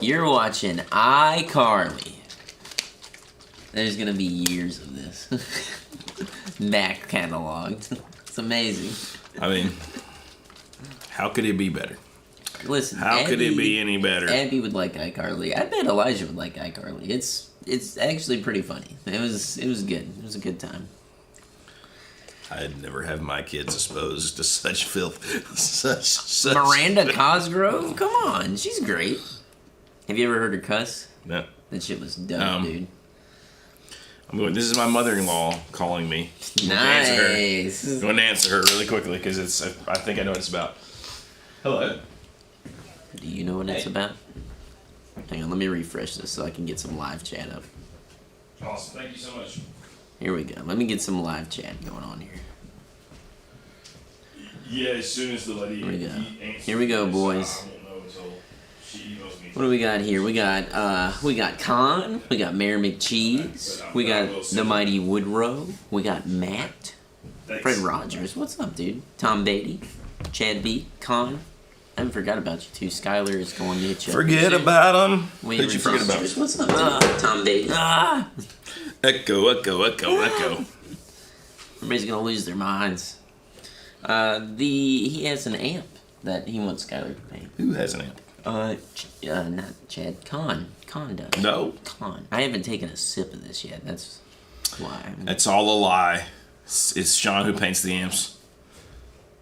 You're watching iCarly. There's gonna be years of this. Back cataloged. It's amazing. I mean, how could it be better? Listen, how could it be any better? Abby would like iCarly. I bet Elijah would like iCarly. It's actually pretty funny. It was good. It was a good time. I'd never have my kids exposed to such filth. such Miranda Cosgrove? Come on, she's great. Have you ever heard her cuss? No. That shit was dope, dude. I'm going. This is my mother-in-law calling me. Nice. I'm going to answer her really quickly because it's. I think I know what it's about. Hello. Do you know what it's about? Hang on, let me refresh this so I can get some live chat up. Awesome. Thank you so much. Here we go. Let me get some live chat going on here. Yeah, as soon as the lady. Here we go. Here we go, boys. What do we got here? We got Con. We got Mayor McCheese. We got the Mighty Woodrow. We got Matt. Fred Rogers. What's up, dude? Tom Beatty. Chad B. Con. I haven't forgot about you two. Skylar is going to hit you. Forget about him. Who did you forget about? What's up, dude? Tom Beatty. Echo. Everybody's gonna lose their minds. He has an amp that he wants Skylar to paint. Who has an amp? Not Chad. Con does. No. Con. I haven't taken a sip of this yet. That's why. That's all a lie. It's Sean who paints the amps.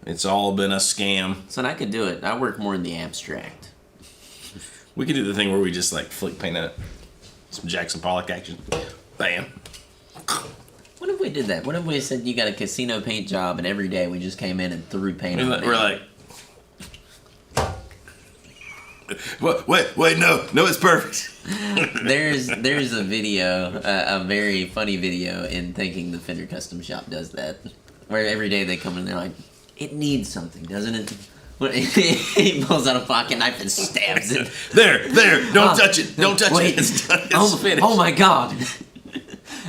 It's all been a scam. So I could do it. I work more in the abstract. We could do the thing where we just like flick paint it. Some Jackson Pollock action. Bam. What if we did that? What if we said you got a casino paint job and every day we just came in and threw paint on it? We're like, wait, no, it's perfect. There's a video, a very funny video in Thinking the Fender Custom Shop does that, where every day they come in and they're like, it needs something, doesn't it? He pulls out a pocket knife and stabs it. There, don't touch it, don't touch it. It's finished. Oh my God.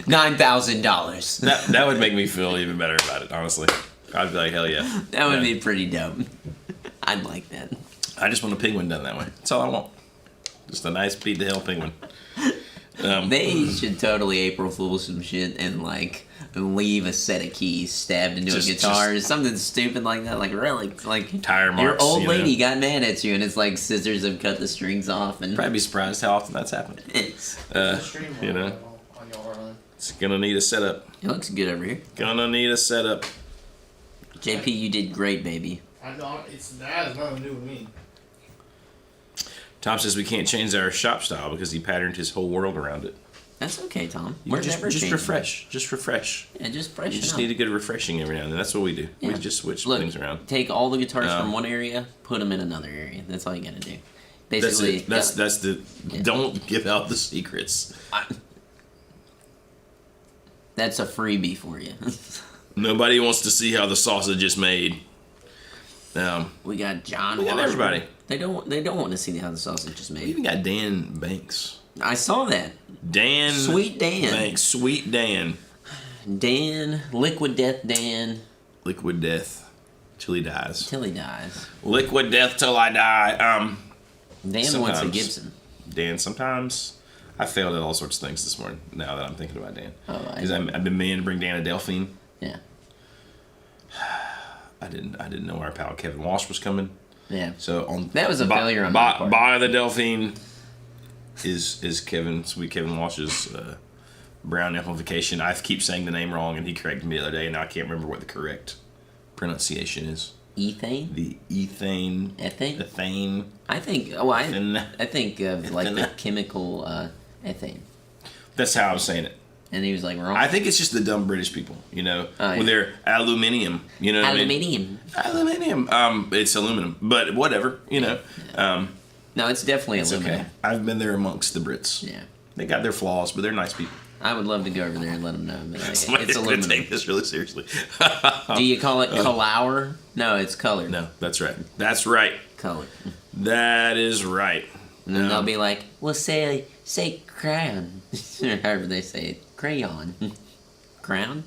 $9,000. That would make me feel even better about it, honestly. I'd be like, hell yeah. That would be pretty dope. I'd like that. I just want a penguin done that way. That's all I want. Just a nice beat the hell penguin. They should totally April Fool some shit and like leave a set of keys stabbed into a guitar or something stupid like that. Like really, like tire marks. Your old lady got mad at you and it's like scissors have cut the strings off and probably be surprised how often that's happened. You know, it's gonna need a setup. It looks good over here. Gonna need a setup. JP, you did great, baby. I know that has nothing to do with me. Tom says we can't change our shop style because he patterned his whole world around it. That's okay, Tom. Just refresh. Just refresh. Yeah, just freshen up. You just need a good refreshing every now and then. That's what we do. Yeah. We just switch things around. Take all the guitars from one area, put them in another area. That's all you gotta do. Basically, that's the. Yeah. Don't give out the secrets. That's a freebie for you. Nobody wants to see how the sausage is made. We got John. We got everybody. They don't want to see how the sausage is made. We even got Dan Banks. I saw that. Sweet Dan Banks. Sweet Dan. Dan. Liquid Death Dan. Liquid Death. Till he dies. Till he dies. Liquid Death till I die. Dan wants a Gibson. Dan, sometimes I failed at all sorts of things this morning. Now that I'm thinking about Dan, because I've been meaning to bring Dan a Delphine. Yeah. I didn't know our pal Kevin Walsh was coming. Yeah. So that was a failure on my part. Buy the Delphine is Sweet Kevin Walsh's brown amplification. I keep saying the name wrong, and he corrected me the other day, and I can't remember what the correct pronunciation is. Ethane? The ethane. Ethane? Ethane. I think. Oh, I think of like the chemical ethane. That's how I was saying it. And he was like, wrong? I think it's just the dumb British people, you know, when they're aluminium, you know what I mean? Aluminium. It's aluminum, but whatever, you know. No, it's definitely aluminum. Okay. I've been there amongst the Brits. Yeah. They got their flaws, but they're nice people. I would love to go over there and let them know. It's aluminum. Take this really seriously. Do you call it colour? No, it's color. No, that's right. That's right. Color. That is right. And then they'll be like, well, say crown. Or however they say it. Crayon. Crown?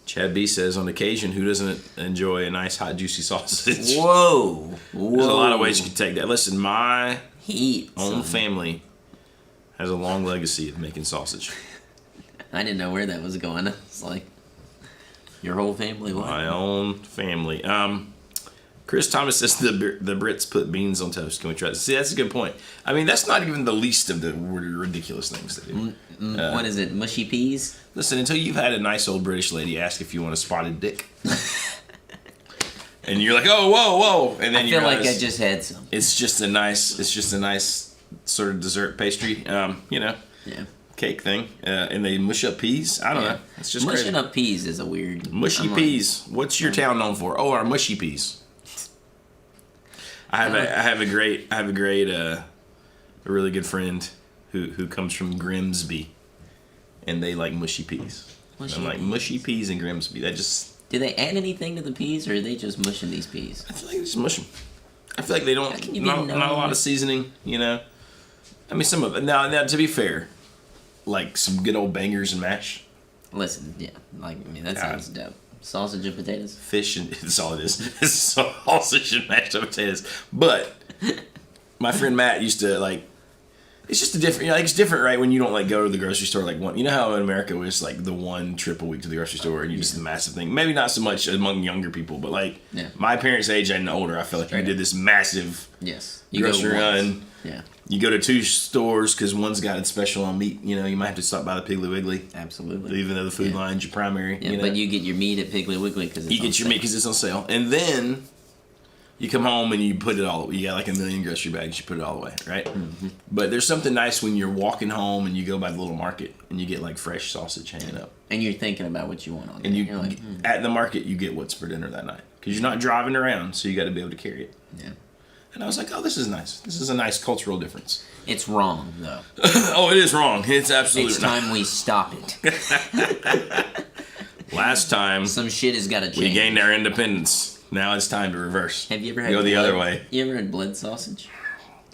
Chad B says, on occasion, who doesn't enjoy a nice, hot, juicy sausage? Whoa. There's a lot of ways you can take that. Listen, my Heat. own son. family has a long legacy of making sausage. I didn't know where that was going. It's like your whole family. What? My own family. Chris Thomas says the Brits put beans on toast. Can we try this? See, that's a good point. I mean, that's not even the least of the ridiculous things they do. What is it? Mushy peas? Listen, until you've had a nice old British lady ask if you want a spotted dick. And you're like, oh, whoa. And then I feel like I just had some. It's just a nice sort of dessert pastry, Yeah. cake thing. And they mush up peas. I don't know. It's just Mushing crazy. up peas is a weird. Mushy peas. What's your town known for? Oh, our mushy peas. I have a really good friend who comes from Grimsby, and they like mushy peas. I'm like mushy peas and Grimsby. That just. Do they add anything to the peas, or are they just mushing these peas? I feel like they just mush them. I feel like they don't. Not a lot of seasoning, you know. I mean, some of it. Now, to be fair, like some good old bangers and mash. Listen, yeah, that sounds dope. Sausage and potatoes. Fish and that's all it is. It's sausage and mashed potatoes. But my friend Matt used to like. It's just a different. It's different, right? When you don't like go to the grocery store like one. You know how in America it's like the one trip a week to the grocery store, and you just the massive thing. Maybe not so much among younger people, but like my parents' age and older, I feel like you did this massive grocery run. Yeah. You go to two stores because one's got it special on meat. You know, you might have to stop by the Piggly Wiggly. Absolutely. Even though the food line's your primary. Yeah, you know? but you get your meat at Piggly Wiggly because you get your meat because it's on sale, and then you come home and you put it all. You got like a million grocery bags. You put it all away, right? Mm-hmm. But there's something nice when you're walking home and you go by the little market and you get like fresh sausage hanging up. And you're thinking about what you want on. And you're like, at the market you get what's for dinner that night because you're not driving around, so you got to be able to carry it. Yeah. And I was like, oh, this is nice. This is a nice cultural difference. It's wrong, though. Oh, it is wrong. It's absolutely It's time we stop it. Last time, some shit has got to change. We gained our independence. Now it's time to reverse. Have you ever had go the other way? You ever had blood sausage?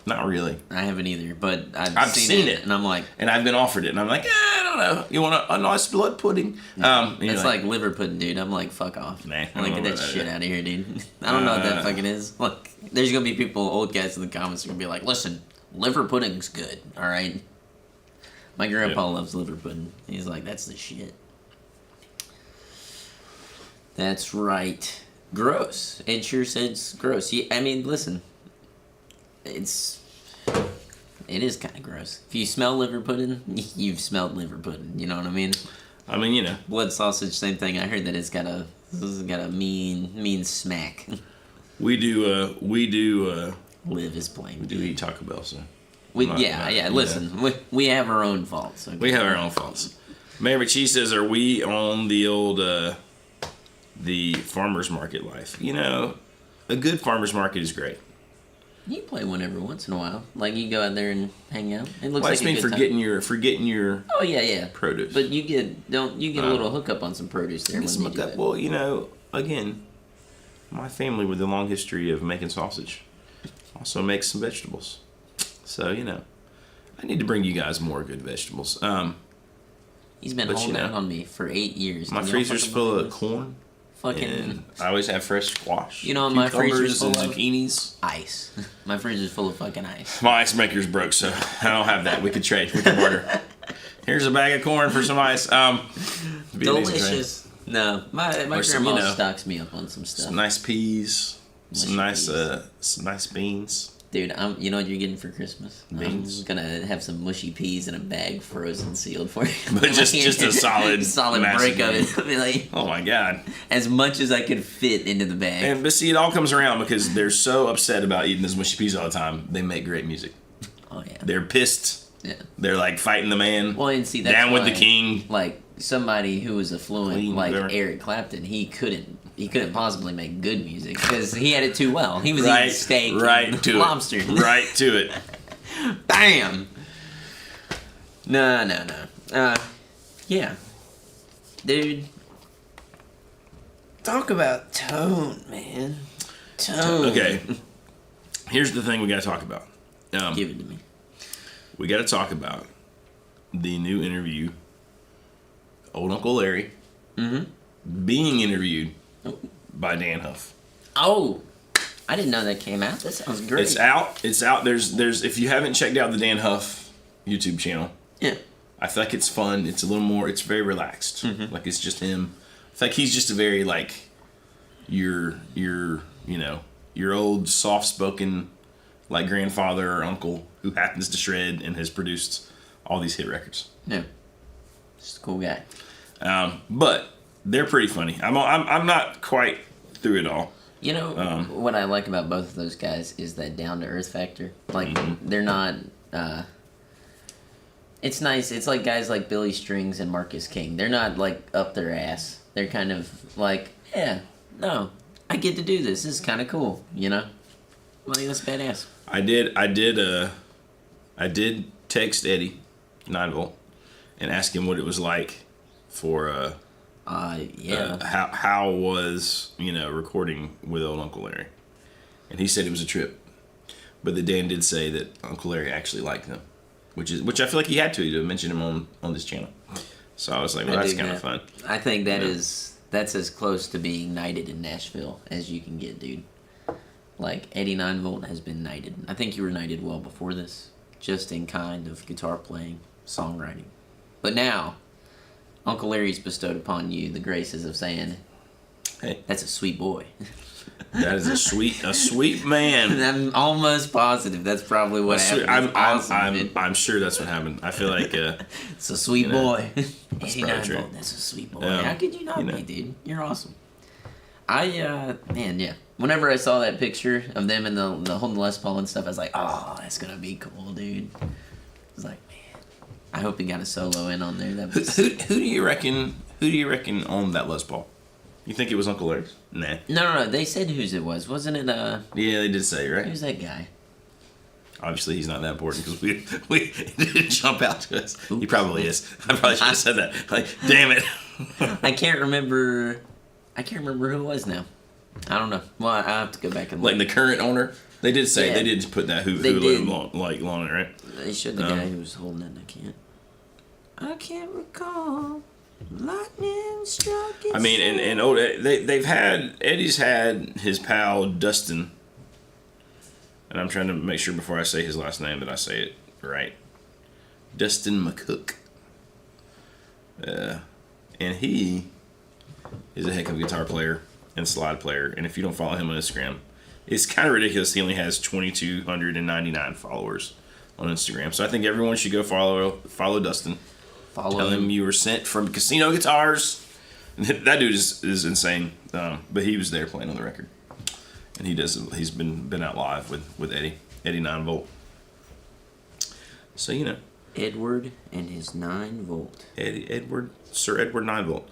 Not really. I haven't either, but I've seen it, and I'm like, and I've been offered it, and I'm like, I don't know. You want a nice blood pudding? It's like liver pudding, dude. I'm like, fuck off. Nah, like, get that shit out of here, dude. I don't know what that fucking is. Look, there's gonna be people, old guys in the comments, are gonna be like, listen, liver pudding's good, all right. My grandpa loves liver pudding. He's like, that's the shit. That's right. Gross. It sure says gross. I mean, listen. It is kind of gross. If you smell liver pudding, you've smelled liver pudding. You know what I mean? I mean, you know. Blood sausage, same thing. I heard that it's got a mean smack. We do. Live is plain. We do eat Taco Bell, so. Listen, we have our own faults. Okay? We have our own faults. Mary McChee says, "Are we on the old the farmers market life? You know, a good farmers market is great. You can play one every once in a while. Like you go out there and hang out. It looks like a good time. Forgetting your oh yeah produce. But you get a little hookup on some produce there. Some hookup. Well, you know, again, my family with a long history of making sausage also makes some vegetables. So you know, I need to bring you guys more good vegetables. He's been holding out on me for 8 years. My freezer's full of corn. And I always have fresh squash. You know, my freezer's full of zucchinis. Ice. My freezer's full of fucking ice. My ice maker's broke, so I don't have that. We could trade. We could barter. Here's a bag of corn for some ice. Delicious. No, my grandma stocks me up on some stuff. Some nice peas. Some nice beans. Dude, you know what you're getting for Christmas? Beans. I'm gonna have some mushy peas in a bag, frozen, sealed for you. But just a solid break of it. I mean, like, oh my god! As much as I could fit into the bag. But see, it all comes around because they're so upset about eating those mushy peas all the time. They make great music. Oh yeah. They're pissed. Yeah. They're like fighting the man. Well, and see, that's down with the king. Like somebody who was affluent, like Eric Clapton, he couldn't possibly make good music because he had it too well. He was eating steak, lobster, right to it. Bam. No. Yeah, dude. Talk about tone, man. Tone. Okay. Here's the thing we got to talk about. Give it to me. We got to talk about the new interview. Old Uncle Larry being interviewed by Dan Huff. Oh, I didn't know that came out. That sounds great. It's out. It's out. There's if you haven't checked out the Dan Huff YouTube channel, Yeah. I feel like it's fun. It's a little more. It's very relaxed. Like it's just him. I feel like he's just a very like your old soft spoken like grandfather or uncle who happens to shred and has produced all these hit records. Yeah. Just a cool guy. But they're pretty funny. I'm not quite through it all. You know, what I like about both of those guys is that down-to-earth factor. Like, they're not... it's nice. It's like guys like Billy Strings and Marcus King. They're not, like, up their ass. They're kind of like, yeah, no, I get to do this. This is kind of cool, you know? Like, that's badass. I did text Eddie 9-volt and ask him what it was like for how was recording with old Uncle Larry, and he said it was a trip, but the Dan did say that Uncle Larry actually liked them, which I feel like he had to mention him on this channel. So I was like, well, that's kind of fun. I think that's as close to being knighted in Nashville as you can get, dude. Like, Eddie 9-volt has been knighted. I think you were knighted well before this, just in kind of guitar playing, songwriting. But now, Uncle Larry's bestowed upon you the graces of saying, hey, that's a sweet boy. That is a sweet man. I'm almost positive that's probably what happened. I'm sure that's what happened. I feel like it's a sweet boy. 89 true. volt, that's a sweet boy. How could you not be, dude? You're awesome. Whenever I saw that picture of them in the holding the Les Paul and stuff, I was like, oh, that's gonna be cool, dude. I was like, man, I hope he got a solo in on there. That was... Who do you reckon owned that Les Paul? You think it was Uncle Larry's? Nah. No. They said whose it was. Wasn't it? Yeah, they did say, right? Who's that guy? Obviously, he's not that important because we it didn't jump out to us. Oops. He probably is. I probably should have said that. Like, damn it. I can't remember who it was now. I don't know. Well, I have to go back and look. Like the current owner. They did say they did put that Hulu on it, right? They showed the guy who was holding it. I can't recall. Lightning struck. I mean, and old Eddie's had his pal Dustin, and I'm trying to make sure before I say his last name that I say it right. Dustin McCook. And he is a heck of a guitar player and slide player. And if you don't follow him on Instagram, it's kind of ridiculous. He only has 2,299 followers on Instagram. So I think everyone should go follow Dustin. Tell him you were sent from Casino Guitars. That dude is insane. But he was there playing on the record, and he's been out live with Eddie 9-volt. So Edward and his 9-volt. Sir Edward 9-volt.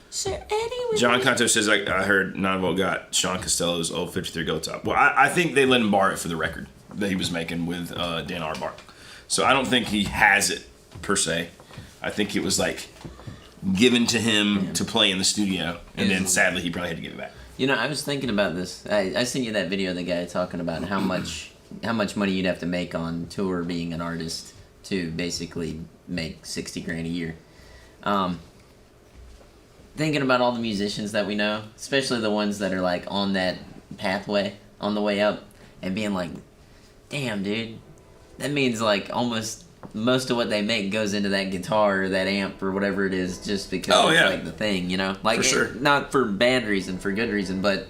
Sir Eddie. John Conto says I heard 9-volt got Sean Costello's old 53 Go Top. Well, I think they let him borrow it for the record that he was making with Dan Arbark. So I don't think he has it per se. I think it was like given to him to play in the studio, and then sadly he probably had to give it back. I was thinking about this. I sent you that video of the guy talking about how much money you'd have to make on tour being an artist to basically make $60,000 a year. Thinking about all the musicians that we know, especially the ones that are like on that pathway on the way up, and being like, damn, dude. That means like almost most of what they make goes into that guitar or that amp or whatever it is, just because it's like the thing, Like, for sure. Not for bad reason, for good reason, but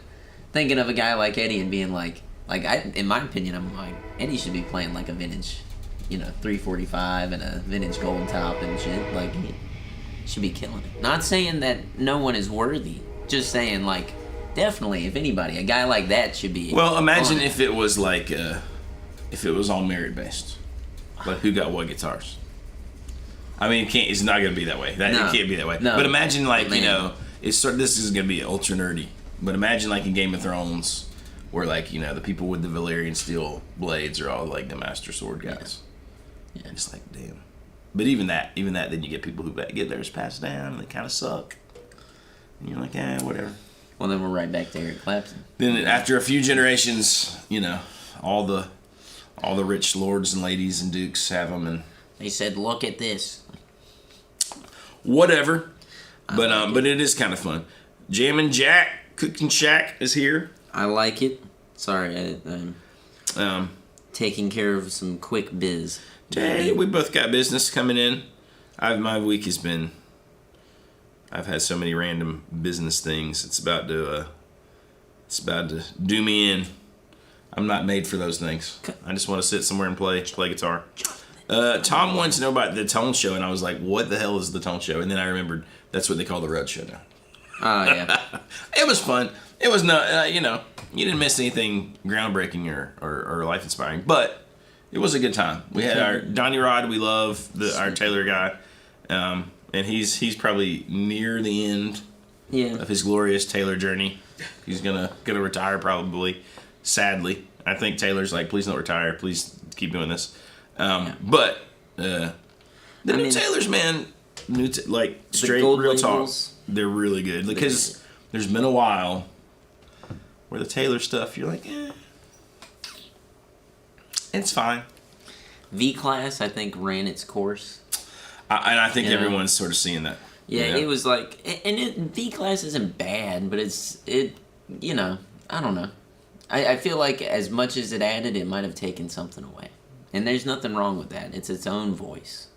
thinking of a guy like Eddie and being like in my opinion, I'm like, Eddie should be playing like a vintage, 345 and a vintage gold top and shit. Like, he should be killing it. Not saying that no one is worthy, just saying like, definitely, if anybody, a guy like that should be. Well, imagine if it was like. If it was all merit based, like who got what guitars? I mean, it's not gonna be that way. It can't be that way. No. But imagine like this is gonna be ultra nerdy. But imagine like in Game of Thrones, where like the people with the Valyrian steel blades are all like the Master Sword guys. Yeah. It's like damn. But even that, then you get people who get theirs passed down and they kind of suck. And you're like, whatever. Well, then we're right back to Eric Clapton. Then after a few generations, all the rich lords and ladies and dukes have them, and they said, "Look at this." Whatever, but it is kind of fun. Jammin' Jack Cooking Shack is here. I like it. Sorry, I'm taking care of some quick biz. Hey, we both got business coming in. My week has been. I've had so many random business things. It's about to do me in. I'm not made for those things. I just want to sit somewhere and play guitar. Tom wanted to know about the Tone Show, and I was like, "What the hell is the Tone Show?" And then I remembered that's what they call the Road Show now. Oh yeah. It was fun. It was not, you didn't miss anything groundbreaking or life inspiring, but it was a good time. We had our Donnie Rod. We love our Taylor guy, and he's probably near the end of his glorious Taylor journey. He's gonna retire probably. Sadly, I think Taylor's like, please don't retire. Please keep doing this. But the new Taylors, man, straight real talk. They're really good because there's been a while where the Taylor stuff, you're like, it's fine. V-Class, I think, ran its course. And I think everyone's sort of seeing that. Yeah, it was like, and V-Class isn't bad, but I don't know. I feel like as much as it added, it might have taken something away. And there's nothing wrong with that. It's its own voice,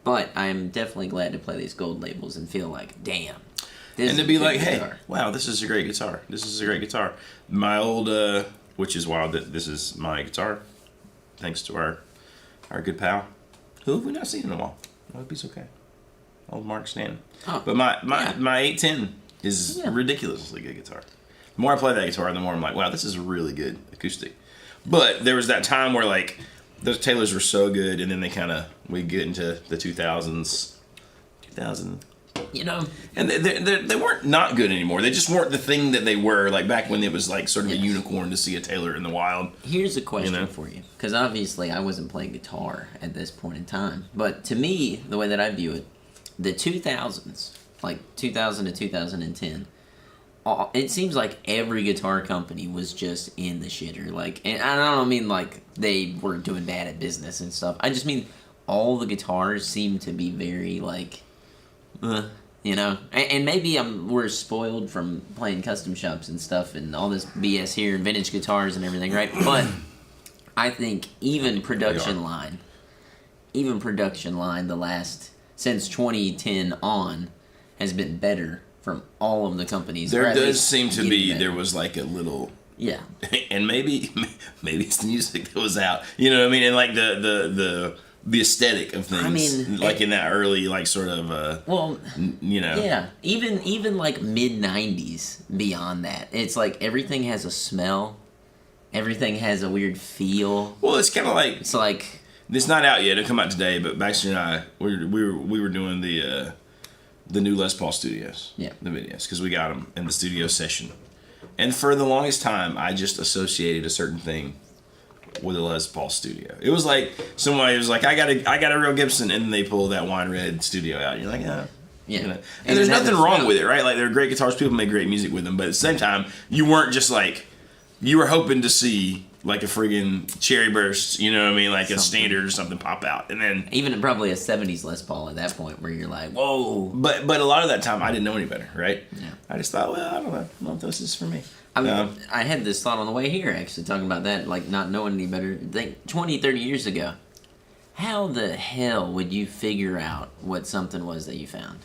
But I'm definitely glad to play these gold labels and feel like, damn. And to be like, hey, wow, this is a great guitar. This is a great guitar. My old, which is wild that this is my guitar, thanks to our good pal, who have we not seen in a while. I hope he's okay. Old Mark Stanton. Oh, but my 810 is a ridiculously good guitar. The more I play that guitar, the more I'm like, wow, this is a really good acoustic. But there was that time where like those Taylors were so good, and then we get into the 2000s. And they weren't not good anymore. They just weren't the thing that they were like back when it was like sort of a unicorn to see a Taylor in the wild. Here's a question for you, because obviously I wasn't playing guitar at this point in time. But to me, the way that I view it, the 2000s, like 2000 to 2010, it seems like every guitar company was just in the shitter. Like, and I don't mean like they were doing bad at business and stuff. I just mean all the guitars seem to be very like, and maybe we're spoiled from playing custom shops and stuff and all this BS here and vintage guitars and everything, right? But I think even production line, since 2010 on, has been better from all of the companies. There does seem to be better. There was like a little, and maybe it's the music that was out. You know what I mean? And like the aesthetic of things. I mean, like in that early, like sort of, even like mid 90s. Beyond that, it's like everything has a smell. Everything has a weird feel. Well, it's kind of like it's not out yet. It'll come out today. But Baxter and I, we were doing the new Les Paul studios, the videos, because we got them in the studio session. And for the longest time, I just associated a certain thing with a Les Paul studio. It was like somebody was like, I got a real Gibson, and then they pull that wine red studio out. And you're like, And there's nothing wrong with it, right? Like they're great guitars. People make great music with them, but at the same time, you weren't just like, you were hoping to see like a friggin' Cherry Burst, you know what I mean? Like a standard or something pop out. And then even probably a 70s Les Paul at that point where you're like, whoa. But a lot of that time I didn't know any better, right? Yeah. I just thought, well, I don't know if this is for me. I had this thought on the way here, actually, talking about that, like not knowing any better. Think 20, 30 years ago, how the hell would you figure out what something was that you found?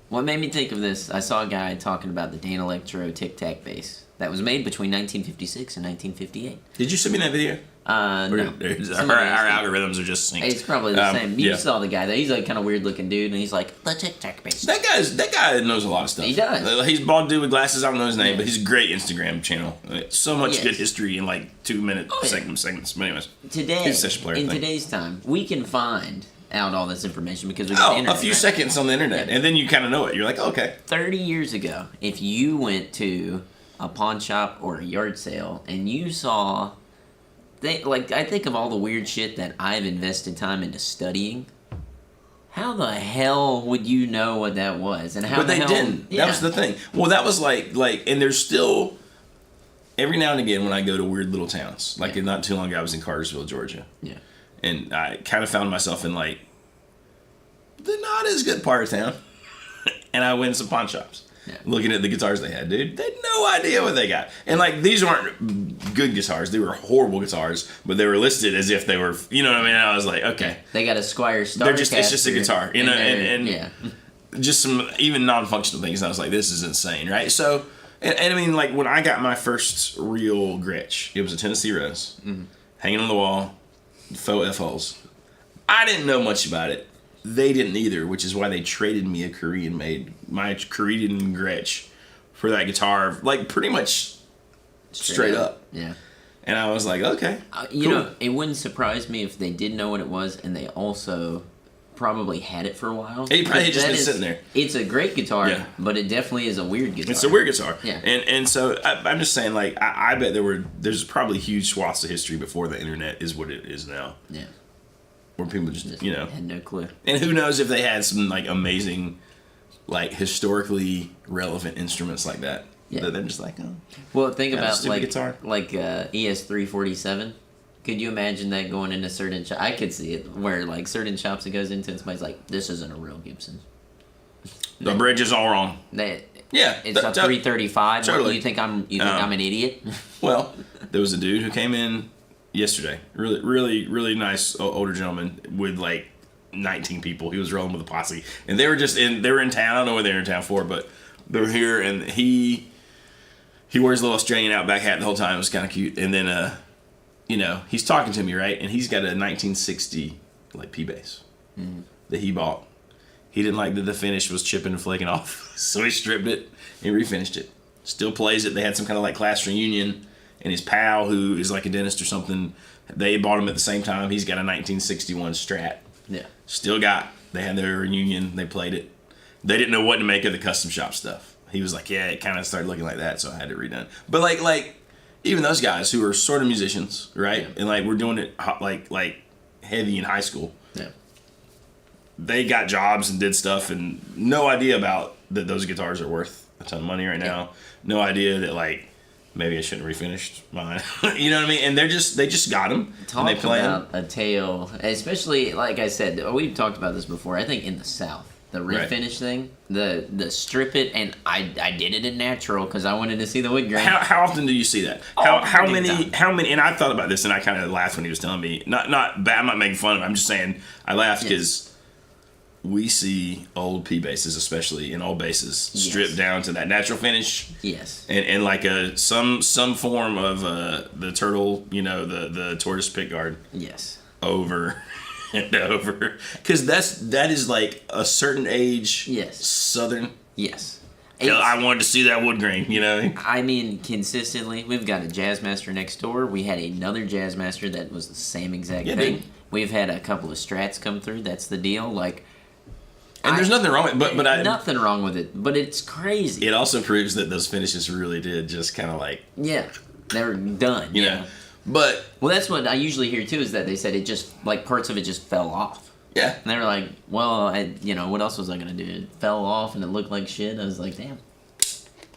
What made me think of this, I saw a guy talking about the Dan Electro Tic Tac bass that was made between 1956 and 1958. Did you send me that video? No. Our algorithms are just synced. It's probably the same. You saw the guy, though. He's like kind of weird looking dude, and he's like, the Tic Tac bass. That guy knows a lot of stuff. He does. He's a bald dude with glasses. I don't know his name, but he's a great Instagram channel. So much good history in like 2 minute segments. But anyways, in today's time, we can find out all this information because we got the internet. A few seconds on the internet, and then you kind of know it. You're like, okay. 30 years ago, if you went to a pawn shop or a yard sale and you saw, I think of all the weird shit that I've invested time into studying. How the hell would you know what that was? And how? But they didn't. That was the thing. Well, that was like, and there's still every now and again when I go to weird little towns. Like not too long ago, I was in Cartersville, Georgia. Yeah. And I kind of found myself in like the not as good part of town, and I went to some pawn shops. looking at the guitars they had, dude. They had no idea what they got. And like, these weren't good guitars. They were horrible guitars, but they were listed as if they were, you know what I mean? I was like, okay. They got a Squire Starcaster. It's just a guitar, you know, and yeah. just some even non-functional things. And I was like, this is insane, right? So, and I mean, like, when I got my first real Gretsch, it was a Tennessee Rose, hanging on the wall, faux F-holes. I didn't know much about it. They didn't either, which is why they traded me a my Korean Gretsch for that guitar, like pretty much straight up. Yeah. And I was like, okay. You know, it wouldn't surprise me if they did know what it was and they also probably had it for a while. It probably just been sitting there. It's a great guitar, but it definitely is a weird guitar. It's a weird guitar. Yeah. And so I'm just saying, like, I bet there's probably huge swaths of history before the internet is what it is now. Yeah. Where people just, you know. Had no clue. And who knows if they had some, like, amazing, like, historically relevant instruments like that. Yeah. That they're just like, oh. Well, think about, like, guitar. Like ES-347. Could you imagine that going into certain shops? I could see it, where, like, certain shops it goes into and somebody's like, this isn't a real Gibson. The bridge is all wrong. Yeah. It's a 335. Totally. You think I'm an idiot? Well, there was a dude who came in yesterday. Really nice older gentleman with like 19 people. He was rolling with a posse, and they were in town. I don't know what they were in town for, but they're here, and he wears a little Australian Outback hat the whole time. It was kind of cute. And then you know, he's talking to me, right? And he's got a 1960 like P bass that he bought. He didn't like that the finish was chipping and flaking off, so he stripped it and refinished it. Still plays it. They had some kind of like class reunion. And his pal, who is like a dentist or something, they bought him at the same time. He's got a 1961 Strat. Yeah. They had their reunion. They played it. They didn't know what to make of the custom shop stuff. He was like, yeah, it kind of started looking like that, so I had it redone. But like even those guys who are sort of musicians, right? Yeah. And like we're doing it like heavy in high school. Yeah. They got jobs and did stuff and no idea about that those guitars are worth a ton of money right now. No idea that like maybe I shouldn't have refinished mine. You know what I mean? And they just got them. Talk and they play about a tale, especially like I said, we've talked about this before. I think in the South, the refinish thing, the strip it, and I did it in natural because I wanted to see the wood grain. How often do you see that? How many? And I thought about this, and I kind of laughed when he was telling me. Not bad. I'm not making fun of him. I'm just saying I laughed because. We see old P basses, especially in old basses, stripped down to that natural finish. Yes. And like some form of the turtle, you know, the tortoise pickguard. Yes. Over and over, because that is like a certain age. Yes. Southern. Yes. I wanted to see that wood grain, you know. I mean, consistently, we've got a Jazzmaster next door. We had another Jazzmaster that was the same exact thing. Dude. We've had a couple of Strats come through. That's the deal. Like. And there's nothing wrong with it, but nothing wrong with it, but it's crazy. It also proves that those finishes really did just kind of like they were done. You know, but that's what I usually hear too is that they said it just like parts of it just fell off. Yeah, and they were like, well, what else was I gonna do? It fell off and it looked like shit. I was like, damn.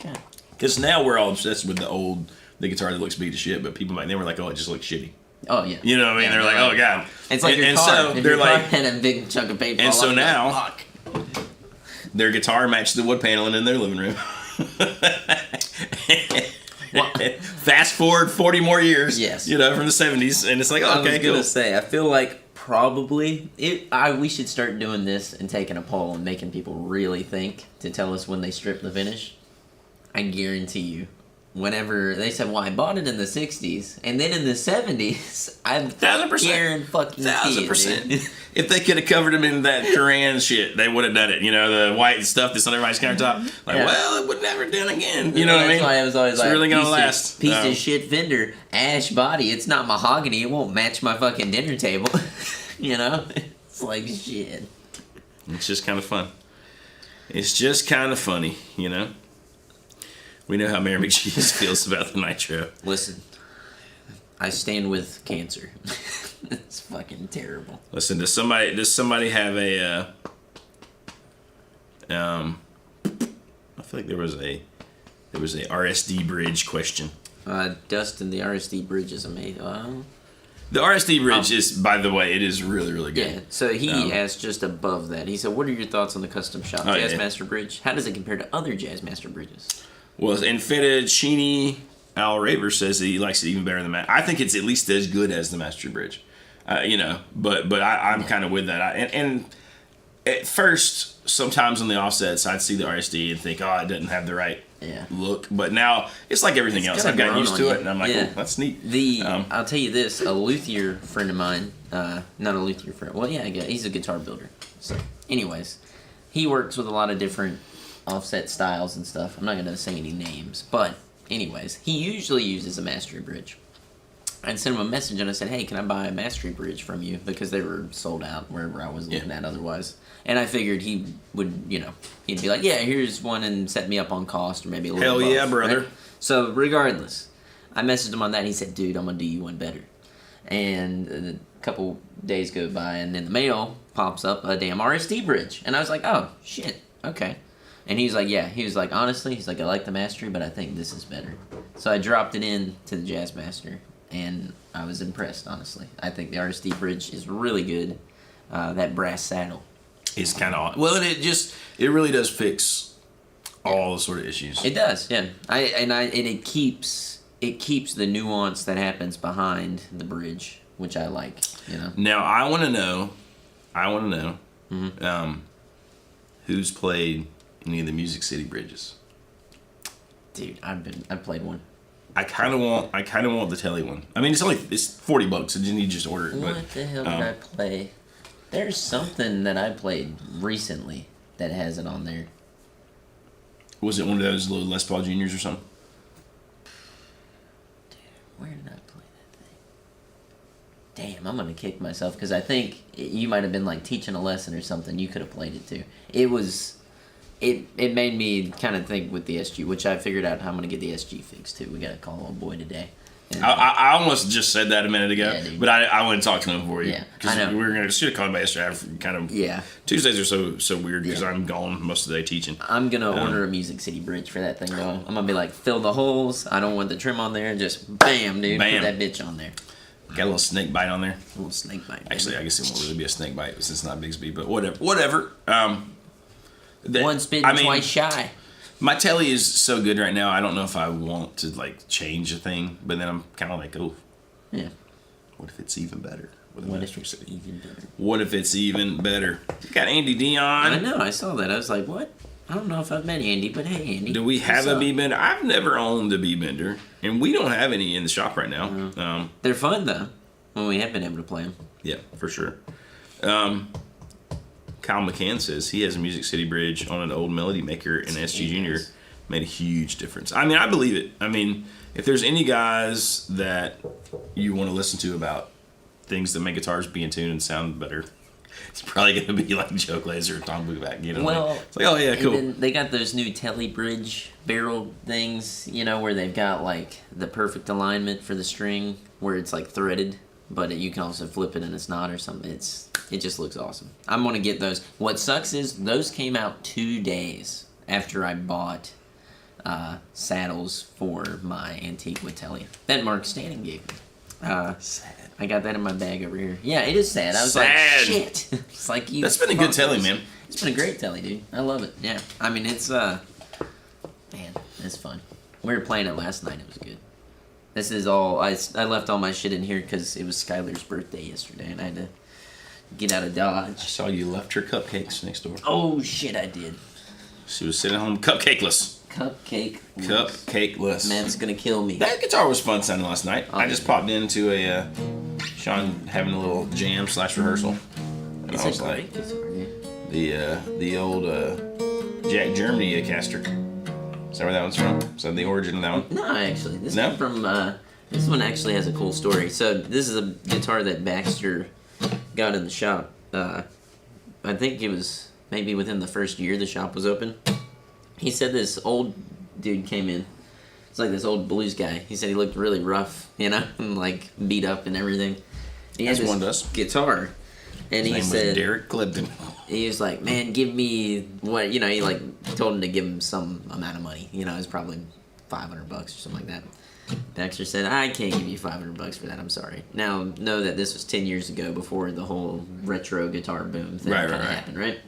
God. Because now we're all obsessed with the guitar that looks beat to shit, but people back then were like, oh, it just looks shitty. Oh yeah, you know what I mean? They're like, oh god. It's like your car. So they're like, and a big chunk of paper. And so now. Their guitar matched the wood paneling in their living room. Fast forward 40 more years, you know, from the 70s, and it's like, okay, cool. I was gonna say, I feel like probably we should start doing this and taking a poll and making people really think to tell us when they strip the finish. I guarantee you, whenever they said, well, I bought it in the 60s, and then in the 70s, I'm 1,000%. If they could have covered them in that Koran shit, they would have done it. You know, the white stuff that's on everybody's countertop. Like, well, it would never done again. You know what I mean? That's why I was always it's really going to last. Piece of shit fender, ash body. It's not mahogany. It won't match my fucking dinner table. You know? It's like shit. It's just kind of fun. It's just kind of funny, you know? We know how Mary McCheese feels about the Nitro. Listen, I stand with cancer. It's fucking terrible. Listen, does somebody have a I feel like there was a RSD bridge question. Dustin, the RSD bridge is amazing. The RSD bridge is, by the way, it is really, really good. Yeah, so he asked just above that. He said, what are your thoughts on the custom shop Jazzmaster bridge? How does it compare to other Jazzmaster bridges? Well, and Fettuccine Al Raver says that he likes it even better than that. I think it's at least as good as the Master Bridge. But I'm kind of with that. And at first, sometimes on the offsets, I'd see the RSD and think, oh, it doesn't have the right look. But now, it's like everything else. I've gotten used to it, and I'm like, oh, that's neat. I'll tell you this, a luthier friend of mine, not a luthier friend, well, yeah, he's a guitar builder. So, anyways, he works with a lot of different offset styles and stuff. I'm not going to say any names, but anyways, he usually uses a mastery bridge. I sent him a message and I said, hey, can I buy a mastery bridge from you? Because they were sold out wherever I was looking at otherwise. And I figured he would, he'd be like, yeah, here's one and set me up on cost or maybe a little Hell yeah, brother. Right? So regardless, I messaged him on that and he said, dude, I'm going to do you one better. And a couple days go by and in the mail pops up a damn RSD bridge. And I was like, oh, shit, okay. And he was like, honestly, I like the Mastery, but I think this is better. So I dropped it in to the Jazzmaster, and I was impressed, honestly. I think the RSD bridge is really good. That brass saddle is kind of, well, it really does fix all the sort of issues. It does, yeah. It keeps the nuance that happens behind the bridge, which I like, Now, I want to know, Mm-hmm. Who's played any of the Music City bridges? Dude, I've played one. I kind of want the Telly one. I mean, it's $40, so you just order it. What the hell did I play? There's something that I played recently that has it on there. Was it one of those little Les Paul Juniors or something? Dude, where did I play that thing? Damn, I'm gonna kick myself because I think you might have been like teaching a lesson or something. You could have played it too. It made me kind of think with the SG, which I figured out how I'm going to get the SG fixed too. We got to call old boy today. And, I almost just said that a minute ago, but I went to talk to him for you. Yeah, because we were going to should have called him yesterday. Tuesdays are so weird because I'm gone most of the day teaching. I'm going to order a Music City bridge for that thing though. I'm going to be like, fill the holes. I don't want the trim on there. Just bam, dude. Bam. Put that bitch on there. Got a little snake bite on there. A little snake bite. Actually, I guess it won't really be a snake bite since it's not Bigsby, but whatever. Once bitten, twice shy. My telly is so good right now. I don't know if I want to change a thing, but then I'm kind of like, oh, yeah. What if it's even better? What if it's even better? What if it's even better? You got Andy Dion. I know. I saw that. I was like, what? I don't know if I've met Andy, but hey, Andy. Do we have a B-Bender? I've never owned a B-Bender, and we don't have any in the shop right now. They're fun though when we have been able to play them. Yeah, for sure. Kyle McCann says he has a Music City bridge on an old Melody Maker, and SG Junior made a huge difference. I mean, I believe it. I mean, if there's any guys that you want to listen to about things that make guitars be in tune and sound better, it's probably going to be like Joe Glazer or Tom Buback. Well, it's like, oh yeah, cool. And then they got those new Telly bridge barrel things, where they've got the perfect alignment for the string, where it's threaded, but you can also flip it and it's not or something. It just looks awesome. I'm going to get those. What sucks is those came out 2 days after I bought saddles for my antique with Telly that Mark Stanton gave me. Sad. I got that in my bag over here. Yeah, it is sad. I was like, shit. It's like you. That's been a good Telly, man. It's been a great Telly, dude. I love it. Yeah. I mean, it's man, it's fun. We were playing it last night. It was good. This is all. I left all my shit in here because it was Skylar's birthday yesterday, and I had to get out of Dodge. I saw you left her cupcakes next door. Oh shit, I did. She was sitting home cupcakeless. Cupcakeless. Man's gonna kill me. That guitar was fun sounding last night. I just popped into a Sean having a little jam / rehearsal. And it's I was like, the old Jack Germany caster. Is that where that one's from? Is that the origin of that one? No, actually, this one from this one actually has a cool story. So this is a guitar that Baxter got in the shop. I think it was maybe within the first year the shop was open. He said this old dude came in. It's like this old blues guy. He said he looked really rough, and beat up and everything. He had this guitar, and he said, Derek Clifton. He was like, man, give me what, he told him to give him some amount of money. It was probably $500 or something like that. Baxter said, I can't give you $500 for that. I'm sorry. Now, know that this was 10 years ago before the whole retro guitar boom thing kind of happened, right?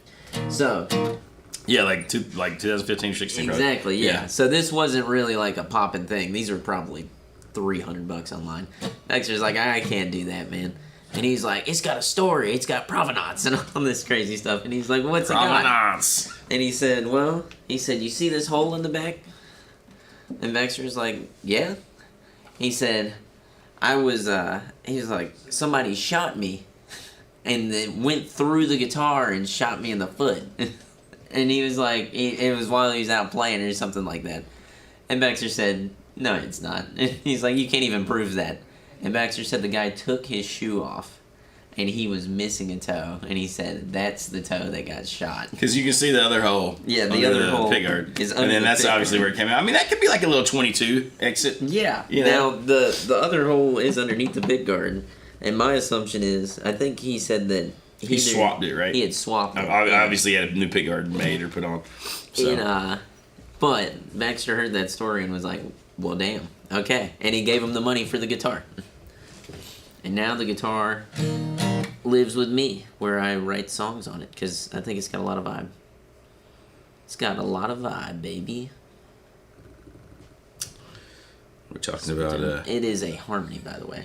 So... Yeah, like 2015, 16. Exactly, yeah. So this wasn't really like a poppin' thing. These were probably $300 online. Baxter's like, I can't do that, man. And he's like, it's got a story. It's got provenance and all this crazy stuff. And he's like, what's it got? Provenance. And he said, you see this hole in the back? And Baxter's like, yeah. He said, he was like, somebody shot me and then went through the guitar and shot me in the foot. And he was like, it was while he was out playing or something like that. And Baxter said, no, it's not. And he's like, you can't even prove that. And Baxter said the guy took his shoe off and he was missing a toe. And he said, that's the toe that got shot. Because you can see the other hole. Yeah, the other hole pickguard is under and then that's the obviously where it came out. I mean, that could be like a little 22 exit. Yeah. You Now, know? the other hole is underneath the pickguard. And my assumption is, I think he said that he swapped it, right? He had swapped it. Obviously, he had a new pickguard made or put on. So. But Baxter heard that story and was like, well, damn. Okay. And he gave him the money for the guitar. And now the guitar lives with me, where I write songs on it, because I think it's got a lot of vibe. It's got a lot of vibe, baby. We're talking about... It is a Harmony, by the way.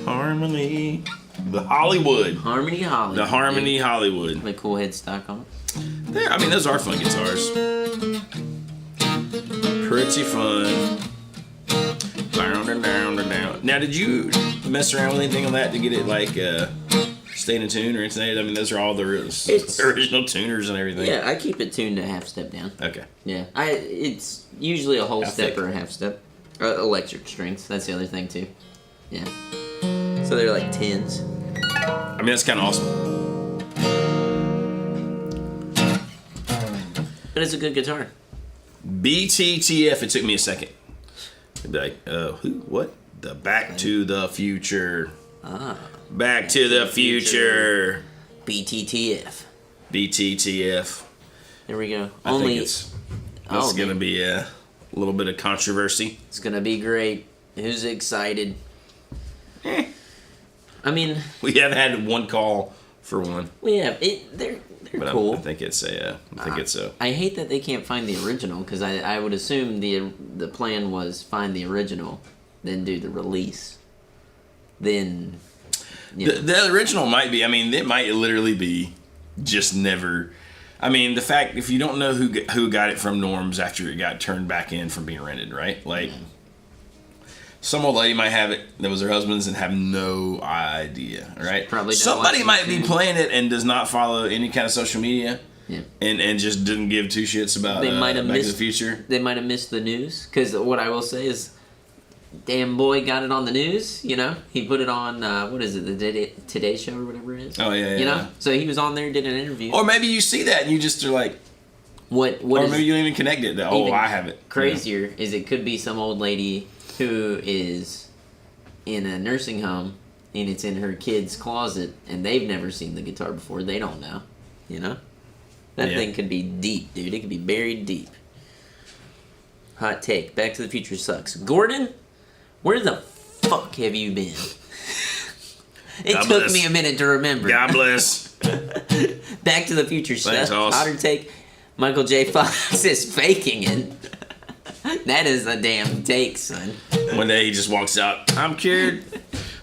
Harmony. The Hollywood. Harmony Hollywood. The Harmony Hollywood. With a cool headstock on it. I mean, those are fun guitars. Pretty fun. Down. Now, did you mess around with anything on that to get it like staying in tune or anything? I mean, those are all the original tuners and everything. Yeah, I keep it tuned to half step down. Okay. Yeah, it's usually a whole How step thick? or a half step. Electric strings. That's the other thing too. Yeah. So they're like 10s. I mean, that's kind of awesome. But it's a good guitar. BTTF. It took me a second. I'd be like, who? What? The Back to the Future. Back to the Future. BTTF. BTTF. There we go. I think it's going to be a little bit of controversy. It's going to be great. Who's excited? I mean... We have had one call for one. We have. They're but cool. I think it's a... I hate that they can't find the original, because I would assume the plan was find the original, then do the release. Then... The original might be... I mean, it might literally be just never... I mean, the fact, if you don't know who got it from Norm's after it got turned back in from being rented, right? Like... Some old lady might have it that was her husband's and have no idea, right? Probably somebody might be playing it and does not follow any kind of social media, and just didn't give two shits about Back to the Future. They might have missed the news, because what I will say is, damn boy got it on the news. You know, he put it on what is it, the Today Show or whatever it is. Oh yeah, you know, so he was on there, did an interview. Or maybe you see that and you just are like, what? Or maybe you don't even connect it. I have it. Crazier is it could be some old lady who is in a nursing home and it's in her kid's closet and they've never seen the guitar before. They don't know, you know? That thing could be deep, dude. It could be buried deep. Hot take. Back to the Future sucks. Gordon, where the fuck have you been? It took me a minute to remember. God bless. Back to the Future Thanks, stuff. Hotter take. Michael J. Fox is faking it. That is a damn take, son. One day he just walks out. I'm cured.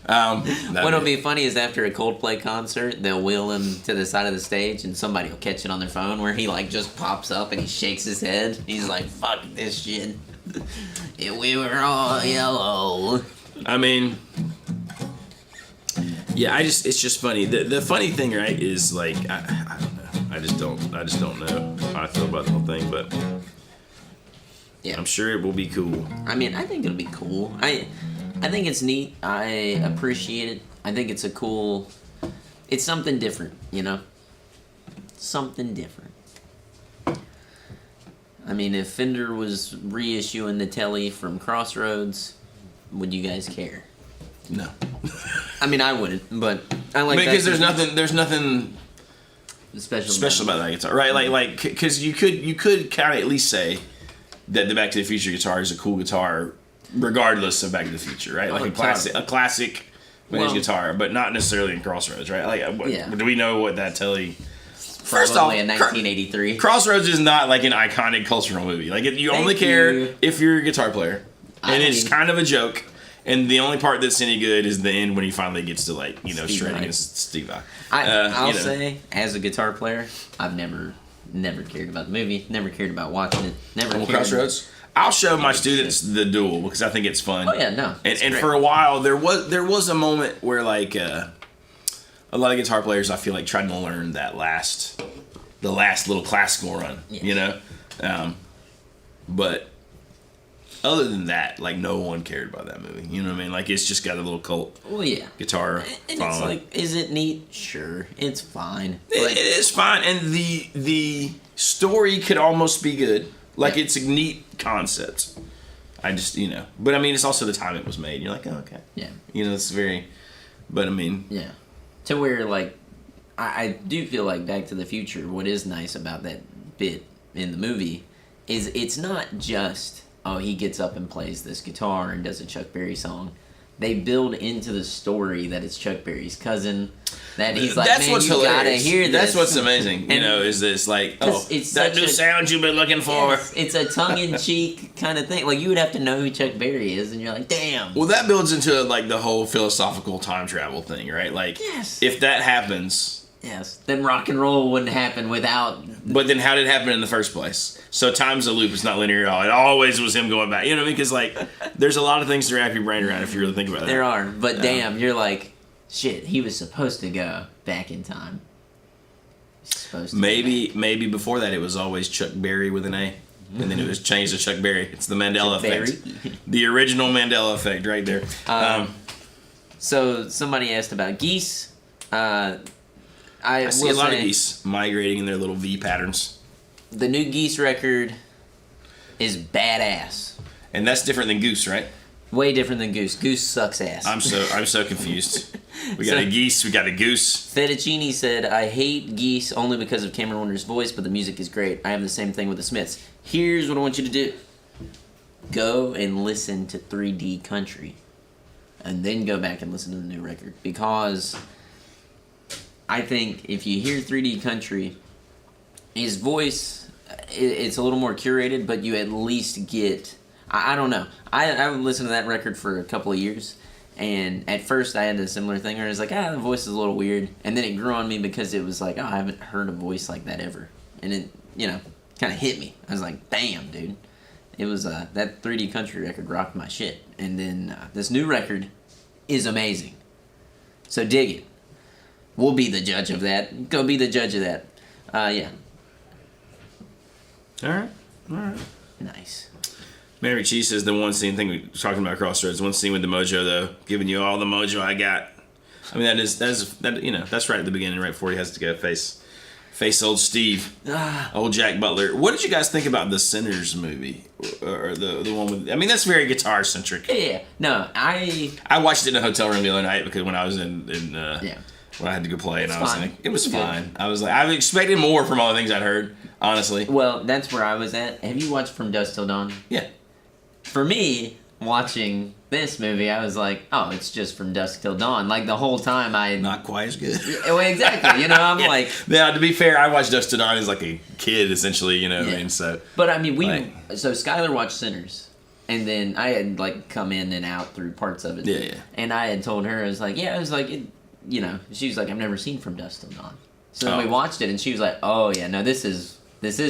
What'll be funny is after a Coldplay concert, they'll wheel him to the side of the stage and somebody will catch it on their phone where he like just pops up and he shakes his head. He's like, fuck this shit. And we were all yellow. I mean, yeah, it's just funny. The funny thing, right, is like, I don't know. I just don't know how I feel about the whole thing, but yeah, I'm sure it will be cool. I mean, I think it'll be cool. I think it's neat. I appreciate it. I think it's it's something different, you know? Something different. I mean, if Fender was reissuing the Telly from Crossroads, would you guys care? No. I mean, I wouldn't, but I like that. Because there's nothing special about that guitar, right? Like, because you could kind of at least say that the Back to the Future guitar is a cool guitar regardless of Back to the Future, right? Like a classic vintage guitar, but not necessarily in Crossroads, right? Like, do we know what that telly? First off, in 1983. Crossroads is not like an iconic cultural movie. Like, you only care if you're a guitar player, and it's kind of a joke. And the only part that's any good is the end when he finally gets to, like, shredding his Steve Vai. I'll say, as a guitar player, I've never cared about the movie, never cared about watching it, never cared. Crossroads? I'll show my students the Duel because I think it's fun. Oh yeah, no. And for a while there was a moment where like a lot of guitar players I feel like tried to learn the last little classical run, but other than that, like no one cared about that movie. You know what I mean? Like it's just got a little cult. Well, yeah. Guitar. And it's like, is it neat? Sure, it's fine. It is fine, and the story could almost be good. Like it's a neat concept. I just but I mean it's also the time it was made. You're like, oh, okay. Yeah. It's very, but I mean. Yeah. To where like, I do feel like Back to the Future. What is nice about that bit in the movie is it's not just he gets up and plays this guitar and does a Chuck Berry song. They build into the story that it's Chuck Berry's cousin. That he's like, that's man, what's you hilarious. gotta hear this. That's what's amazing. Is this like, it's that new sound you've been looking for? Yes, it's a tongue-in-cheek kind of thing. Like you would have to know who Chuck Berry is, and you're like, damn. Well, that builds into like the whole philosophical time travel thing, right? Like, if that happens. Yes, then rock and roll wouldn't happen without. But then how did it happen in the first place? So time's a loop. It's not linear at all. It always was him going back. You know what I mean? Because like, there's a lot of things to wrap your brain around if you really think about that. There are, but damn, you're like, shit. He was supposed to go back in time. Maybe before that it was always Chuck Berry with an A, and then it was changed to Chuck Berry. It's the Mandela effect. The original Mandela effect, right there. So somebody asked about geese. I see a lot of geese migrating in their little V patterns. The new Geese record is badass. And that's different than Goose, right? Way different than Goose. Goose sucks ass. I'm so confused. We got a geese, we got a goose. Fettuccine said, I hate Geese only because of Cameron Winter's voice, but the music is great. I have the same thing with the Smiths. Here's what I want you to do. Go and listen to 3D Country. And then go back and listen to the new record. Because I think if you hear 3D Country, his voice, it's a little more curated, but you at least get, I don't know. I listened to that record for a couple of years, and at first I had a similar thing where I was like, the voice is a little weird, and then it grew on me because it was like, I haven't heard a voice like that ever, and it, kind of hit me. I was like, damn, dude. It was, that 3D Country record rocked my shit, and then this new record is amazing. So dig it. We'll be the judge of that. Go be the judge of that. Yeah. All right. Nice. Mary Cheese says the one scene thing we were talking about Crossroads. One scene with the mojo though, giving you all the mojo I got. I mean that's right at the beginning, right before he has to go face old Steve, old Jack Butler. What did you guys think about the Sinners movie or the one with? I mean that's very guitar centric. Yeah. No, I watched it in a hotel room the other night because when I was in when I had to go play, and I was like, it was fine. I was like, I expected more from all the things I'd heard, honestly. Well, that's where I was at. Have you watched From Dusk Till Dawn? Yeah. For me, watching this movie, I was like, oh, it's just From Dusk Till Dawn. Like, the whole time Not quite as good. Well, exactly. I'm like... Now, to be fair, I watched Dusk Till Dawn as like a kid, essentially, what I mean? So... But, I mean, So, Skylar watched Sinners. And then I had, like, come in and out through parts of it. Yeah. And I had told her, I was like, she was like, I've never seen From Dusk Till Dawn. So then we watched it, and she was like, oh, yeah, no, this is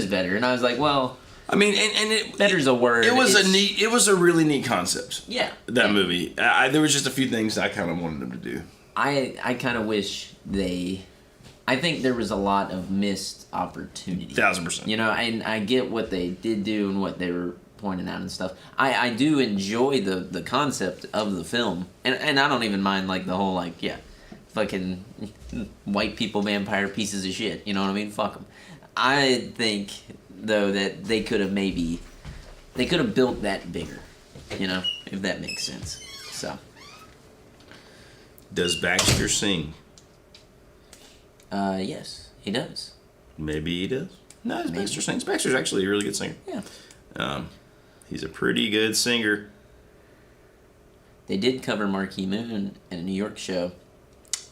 better. And I was like, well... I mean, and better's a word. It was a really neat concept. Yeah. That movie. There was just a few things I kind of wanted them to do. I kind of wish I think there was a lot of missed opportunity. 1000%. And I get what they did do and what they were pointing out and stuff. I do enjoy the concept of the film. And I don't even mind, like, the whole, like, fucking white people vampire pieces of shit. You know what I mean? Fuck them. I think... though that they could have built that bigger, if that makes sense. So, does Baxter sing? Yes, he does. Maybe he does. No, Baxter sings. Baxter's actually a really good singer. Yeah. He's a pretty good singer. They did cover Marquee Moon in a New York show,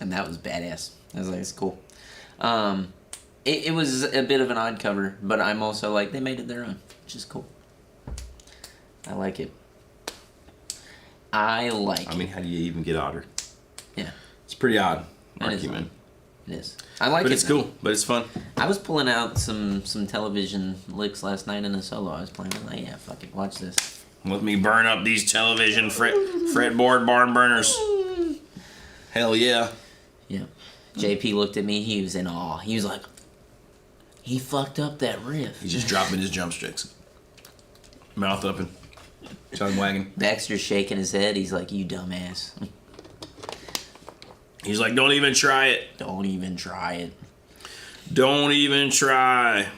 and that was badass. I was like, it's cool. It was a bit of an odd cover, but I'm also like, they made it their own, which is cool. I like it. I mean, how do you even get odder? Yeah. It's pretty odd. Marquee Moon. It is. I like it. But it's cool. But it's fun. I was pulling out some television licks last night in a solo I was playing. I'm like, yeah, fuck it, watch this. Let me burn up these television fretboard barn burners. Hell yeah. Yeah. JP looked at me. He was in awe. He was like, he fucked up that riff. He's just dropping his drumsticks. Mouth open. Tongue wagging. Baxter's shaking his head. He's like, you dumbass. He's like, don't even try it. Don't even try it. Don't even try.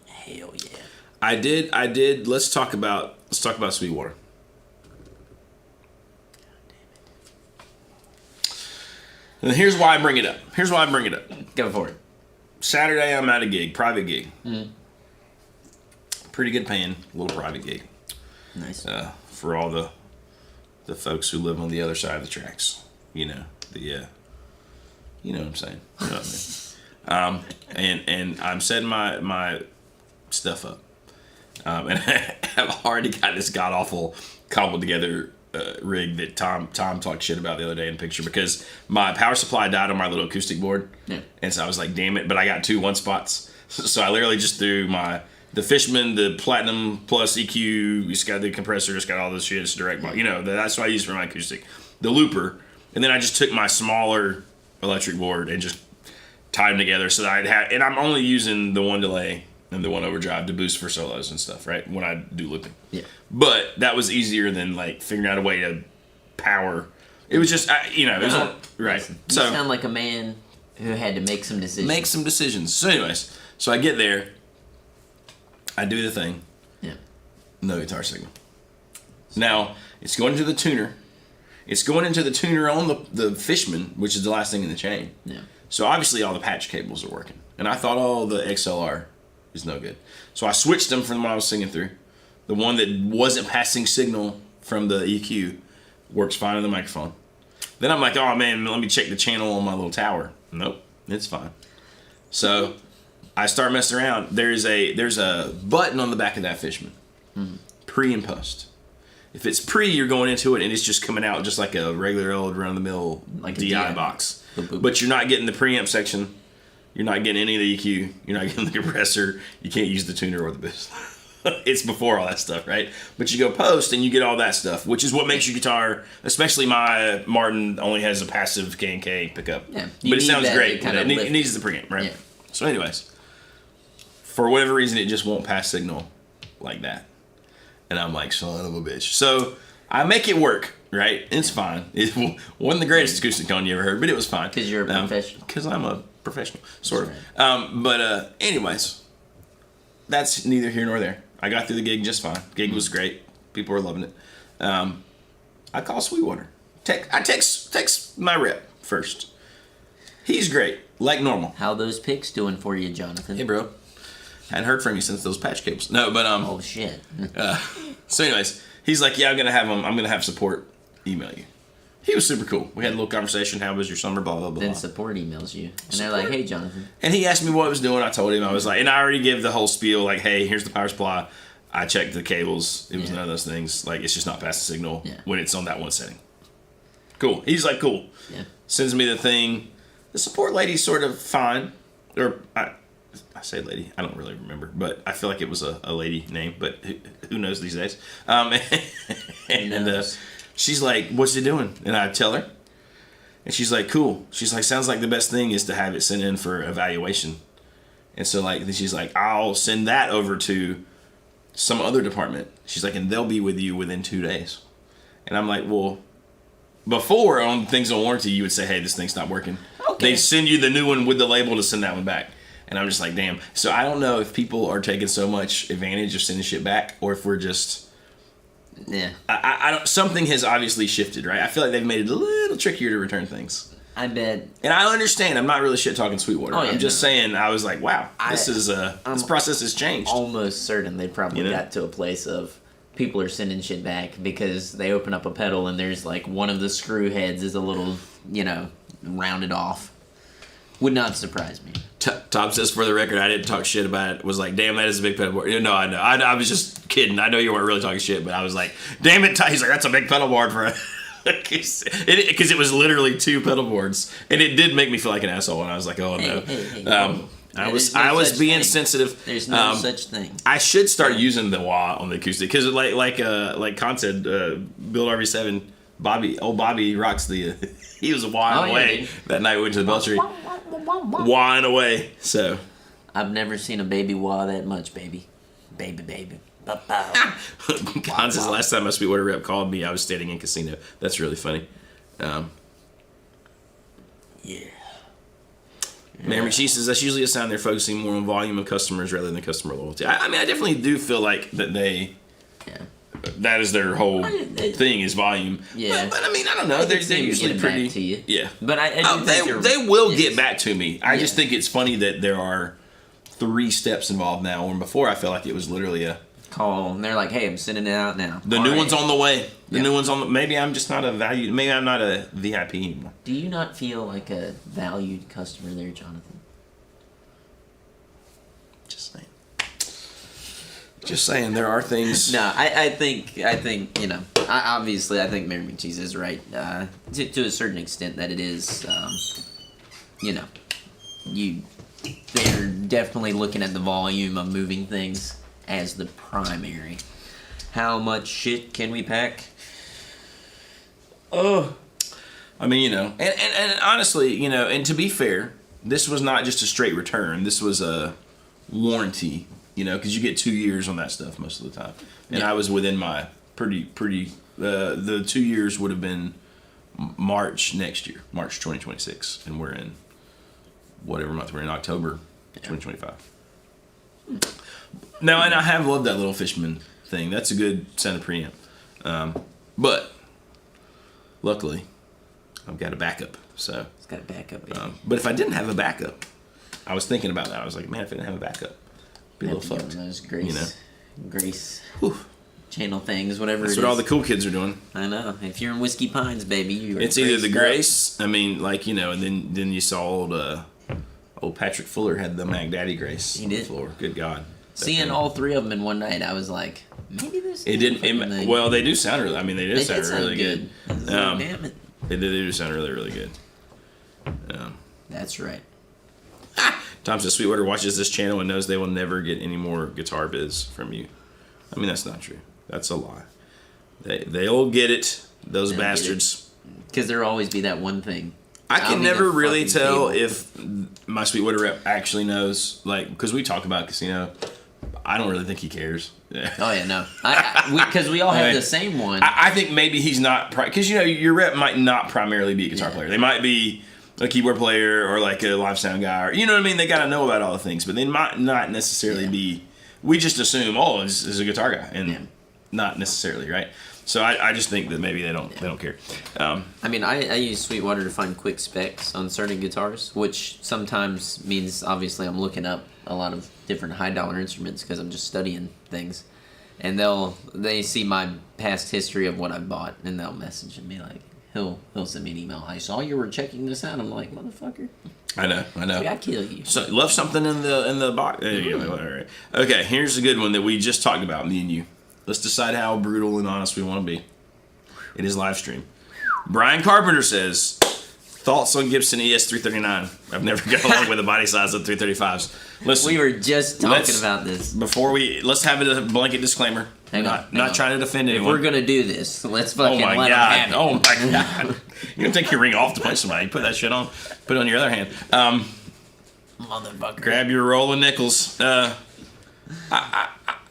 Hell yeah. I did. Let's talk about Sweetwater. And here's why I bring it up. Go for it. Saturday, I'm at a gig, private gig. Mm. Pretty good paying, little private gig. Nice. For all the folks who live on the other side of the tracks. You know what I'm saying. You know what I mean. And I'm setting my stuff up. And I've already got this god awful cobbled together rig that Tom talked shit about the other day in the picture because my power supply died on my little acoustic board. Yeah. And so I was like, damn it, but I got 2 1-spots. So I literally just threw the Fishman, the Platinum Plus EQ, it's got the compressor, it's got all this shit, it's direct, that's what I use for my acoustic. The looper, and then I just took my smaller electric board and just tied them together so that I'd have, and I'm only using the one delay and the one overdrive to boost for solos and stuff, right? When I do looping. Yeah. But that was easier than like figuring out a way to power. It was just, it was right. You So sound like a man who had to make some decisions. So anyways, so I get there, I do the thing. Yeah. No guitar signal. Now it's going into the tuner. It's going into the tuner on the Fishman, which is the last thing in the chain. Yeah. So obviously all the patch cables are working. And I thought, the XLR is no good. So I switched them from what I was singing through. The one that wasn't passing signal from the EQ works fine on the microphone. Then I'm like, oh man, let me check the channel on my little tower. Nope, it's fine. So I start messing around. There's a button on the back of that Fishman. Mm-hmm. Pre and post. If it's pre, you're going into it and it's just coming out just like a regular old run-of-the-mill like DI box. But you're not getting the preamp section. You're not getting any of the EQ. You're not getting the compressor. You can't use the tuner or the boost. It's before all that stuff, right? But you go post and you get all that stuff, which is what makes your guitar, especially my Martin only has a passive K&K pickup. Yeah. But it sounds great. It needs the preamp, right? Yeah. So anyways, for whatever reason, it just won't pass signal like that. And I'm like, son of a bitch. So I make it work, right? It's fine. It wasn't the greatest acoustic tone you ever heard, but it was fine. Because you're a professional. Because I'm a professional, sort of. But anyways, that's neither here nor there. I got through the gig just fine. Gig was great. People were loving it. I call Sweetwater. I text my rep first. He's great, like normal. How those picks doing for you, Jonathan? Hey, bro. Hadn't heard from you since those patch cables. No, but oh shit. So, anyways, he's like, yeah, I'm gonna have support email you. He was super cool. We had a little conversation. How was your summer? Blah blah blah. Then support emails you, and they're like, hey, Jonathan. And he asked me what I was doing. I told him. I was like, and I already gave the whole spiel. Like, hey, here's the power supply. I checked the cables. It was none of those things. Like, it's just not passing signal when it's on that one setting. Cool. He's like, cool. Yeah. Sends me the thing. The support lady's sort of fine. Or I say lady, I don't really remember, but I feel like it was a lady name, but who knows these days? And she's like, what's it doing? And I tell her, and she's like, cool. She's like, sounds like the best thing is to have it sent in for evaluation. And so then she's like, I'll send that over to some other department. She's like, and they'll be with you within 2 days. And I'm like, well, before on things on warranty, you would say, hey, this thing's not working. Okay. They send you the new one with the label to send that one back. And I'm just like, damn. So I don't know if people are taking so much advantage of sending shit back, or if we're just, I don't. Something has obviously shifted, right? I feel like they've made it a little trickier to return things. I bet. And I understand. I'm not really shit talking Sweetwater. I'm just saying. I was like, wow, this process has changed. Almost certain they probably got to a place of people are sending shit back because they open up a pedal and there's like one of the screw heads is a little, rounded off. Would not surprise me. Tom says, for the record, I didn't talk shit about it. Was like, damn, that is a big pedal board. No, I know. I was just kidding. I know you weren't really talking shit, but I was like, damn it. He's like, that's a big pedal board for because it was literally 2 pedal boards, and it did make me feel like an asshole. And I was like, oh no. I was being sensitive. There's no such thing. I should start using the wah on the acoustic because, like Con said, Build RV7, Bobby rocks the. He was wahing away that night we went to the Beltry. Wahing away. So I've never seen a baby wah that much, baby. Baby. Con says last time my Sweetwater rep called me, I was standing in casino. That's really funny. Yeah. Mary She says that's usually a sign they're focusing more on volume of customers rather than customer loyalty. I mean, I definitely do feel like that they. Yeah. That is their whole thing is volume. Yeah. But I mean, I don't know. They're usually pretty. Back to you. Yeah. But I do think they will get back to me. I just think it's funny that there are 3 steps involved now, when before I felt like it was literally a call. And they're like, hey, I'm sending it out now. The new one's on the way. The new one's on the. Maybe I'm just not a value. Maybe I'm not a VIP anymore. Do you not feel like a valued customer there, Jonathan? Just saying, there are things. No, I think obviously I think Mary McCheese is right to a certain extent that it is, they're definitely looking at the volume of moving things as the primary. How much shit can we pack? Oh, I mean, and honestly, and to be fair, this was not just a straight return. This was a warranty. Because you get 2 years on that stuff most of the time. And I was within my pretty, the 2 years would have been March next year, March 2026. And we're in whatever month we're in, October 2025. Now, and I have loved that little Fishman thing. That's a good center preamp. But luckily, I've got a backup. So it's got a backup, baby. But if I didn't have a backup, I was thinking about that. I was like, man, if I didn't have a backup, be a little fucked. Those Grace Whew. channel things, whatever. That's what all the cool kids are doing. I know. If you're in Whiskey Pines, baby, it's either the Grace. I mean, and then you saw old Patrick Fuller had the Mag Daddy Grace. He on did. The floor. Good God. Seeing all 3 of them in one night, I was like, maybe this. It didn't. Well, they do sound really. I mean, they did sound really good. Damn it. They do sound really, really good. That's right. Tom says Sweetwater watches this channel and knows they will never get any more guitar bids from you. I mean, that's not true. That's a lie. They'll get it, those bastards. Because there'll always be that one thing. I can never really tell if my Sweetwater rep actually knows, because we talk about casino. I don't really think he cares. Yeah. Oh, yeah, no. Because we all have the same one. I think maybe he's not, because, your rep might not primarily be a guitar player. They might be a keyboard player or like a live sound guy, or you know what I mean. They got to know about all the things, but they might not necessarily be. We just assume, this is a guitar guy, and not necessarily, right? So I just think that maybe they don't care. I mean, I use Sweetwater to find quick specs on certain guitars, which sometimes means obviously I'm looking up a lot of different high dollar instruments because I'm just studying things, and they see my past history of what I bought, and they'll message me like. He'll send me an email. I saw you were checking this out. I'm like, motherfucker. I know. Like, I kill you. So left something in the box. All right. Okay, here's a good one that we just talked about, me and you. Let's decide how brutal and honest we want to be. It is Livestream. Brian Carpenter says, thoughts on Gibson ES-339. I've never got along with the body size of 335s. Listen, we were just talking about this. Let's have it a blanket disclaimer. Hang on. Not trying to defend anyone. If we're gonna do this, let's fucking let them have it. Oh my God! You don't take your ring off to punch somebody? You put that shit on. Put it on your other hand. Motherfucker. Grab your roll of nickels.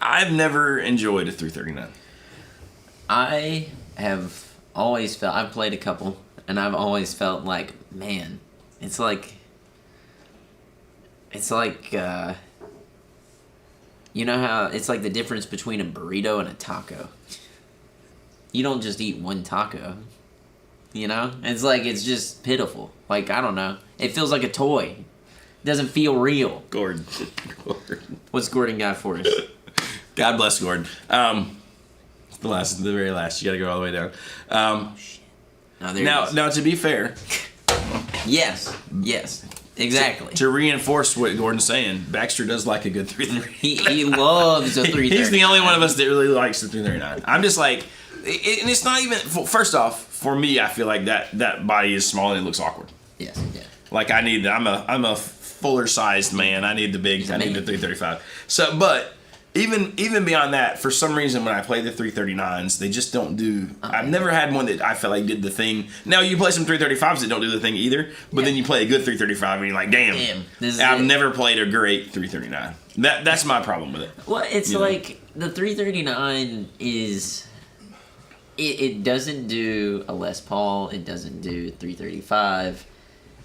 I've never enjoyed a 339. I have always felt. I've played a couple, and I've always felt like, man, it's like. You know how it's like the difference between a burrito and a taco. You don't just eat one taco. It's like, it's just pitiful. Like, I don't know. It feels like a toy. It doesn't feel real. Gordon. What's Gordon got for us? God bless Gordon. The very last. You got to go all the way down. Now, to be fair. Yes. Exactly. To reinforce what Gordon's saying, Baxter does like a good 339. He loves a 339. He's the only one of us that really likes the 339. I'm just like, and it's not even. First off, for me, I feel like that body is small and it looks awkward. Yes. Yeah. Like I'm a fuller sized man. I need the big. I need the 335. So, but even beyond that, for some reason, when I play the 339s, they just don't do. I've never had one that I felt like did the thing. Now you play some 335s that don't do the thing either, but then you play a good 335 and you're like, damn. I've never played a great 339. That's my problem with it. Well, it's like the 339 is. It doesn't do a Les Paul. It doesn't do 335.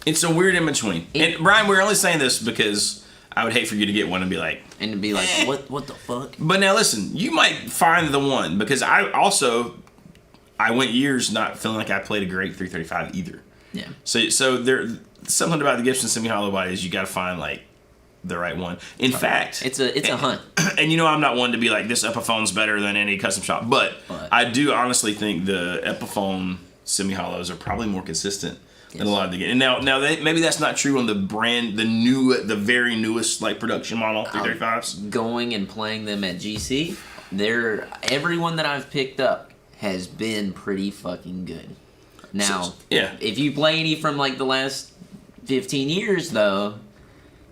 It's a weird in between. And Brian, we're only saying this because I would hate for you to get one and be like, what the fuck? But now listen, you might find the one because I went years not feeling like I played a great 335 either. Yeah. So there something about the Gibson semi-hollow body is you got to find like the right one. In fact, it's a hunt. And I'm not one to be like this Epiphone's better than any custom shop, but I do honestly think the Epiphone semi-hollows are probably more consistent than a lot of the games. And now maybe that's not true on the very newest like production model 335s. Going and playing them at GC, everyone that I've picked up has been pretty fucking good. Now, if you play any from like the last 15 years though,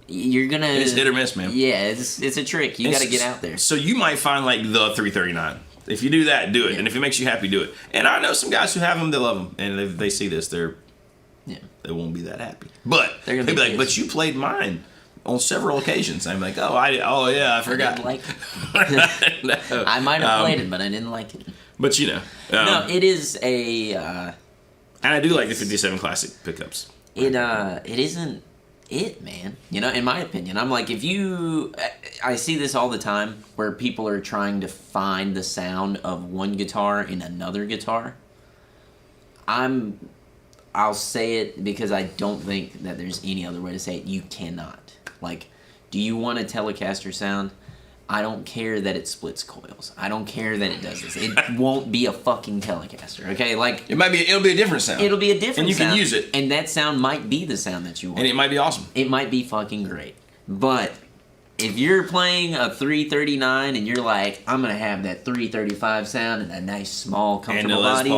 you're gonna. It's hit or miss, man. Yeah, it's a trick. You got to get out there. So you might find like the 339. If you do that, do it. Yeah. And if it makes you happy, do it. And I know some guys who have them, they love them, and if they see this, they won't be that happy. But they'll be like, "But you played mine on several occasions." I'm like, I forgot. I didn't like it. No. I might have played it, but I didn't like it. But no, it is a. And I do like the 57 Classic pickups. It isn't. Man, in my opinion, I'm like, I see this all the time where people are trying to find the sound of one guitar in another guitar. I'll say it because I don't think that there's any other way to say it. You cannot. Like, do you want a Telecaster sound? I don't care that it splits coils. I don't care that it does this. It won't be a fucking Telecaster, okay? Like it'll be a different sound. It'll be a different sound. And you can use it. And that sound might be the sound that you want. And it might be awesome. It might be fucking great. But if you're playing a 339 and you're like, I'm going to have that 335 sound and a nice, small, comfortable body.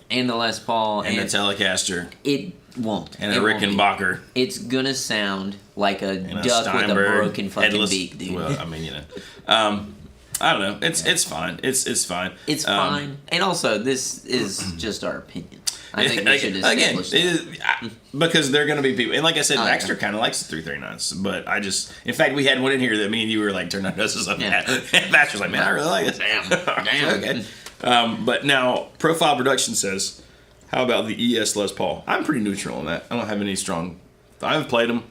And the Les Paul. And the Telecaster. It won't. And a Rickenbacker. It's going to sound like a duck with a broken fucking beak, dude. Well, I don't know. It's fine. It's fine. It's fine. And also, this is just our opinion. I think we should establish that. Because there are going to be people, and like I said, Baxter kind of likes the 339s, but in fact, we had one in here that me and you were like, turn our noses up at. And Baxter's like, man, I really like this. Damn. Okay. But now, Profile Production says, how about the ES Les Paul? I'm pretty neutral on that. I don't have any strong, I haven't played them.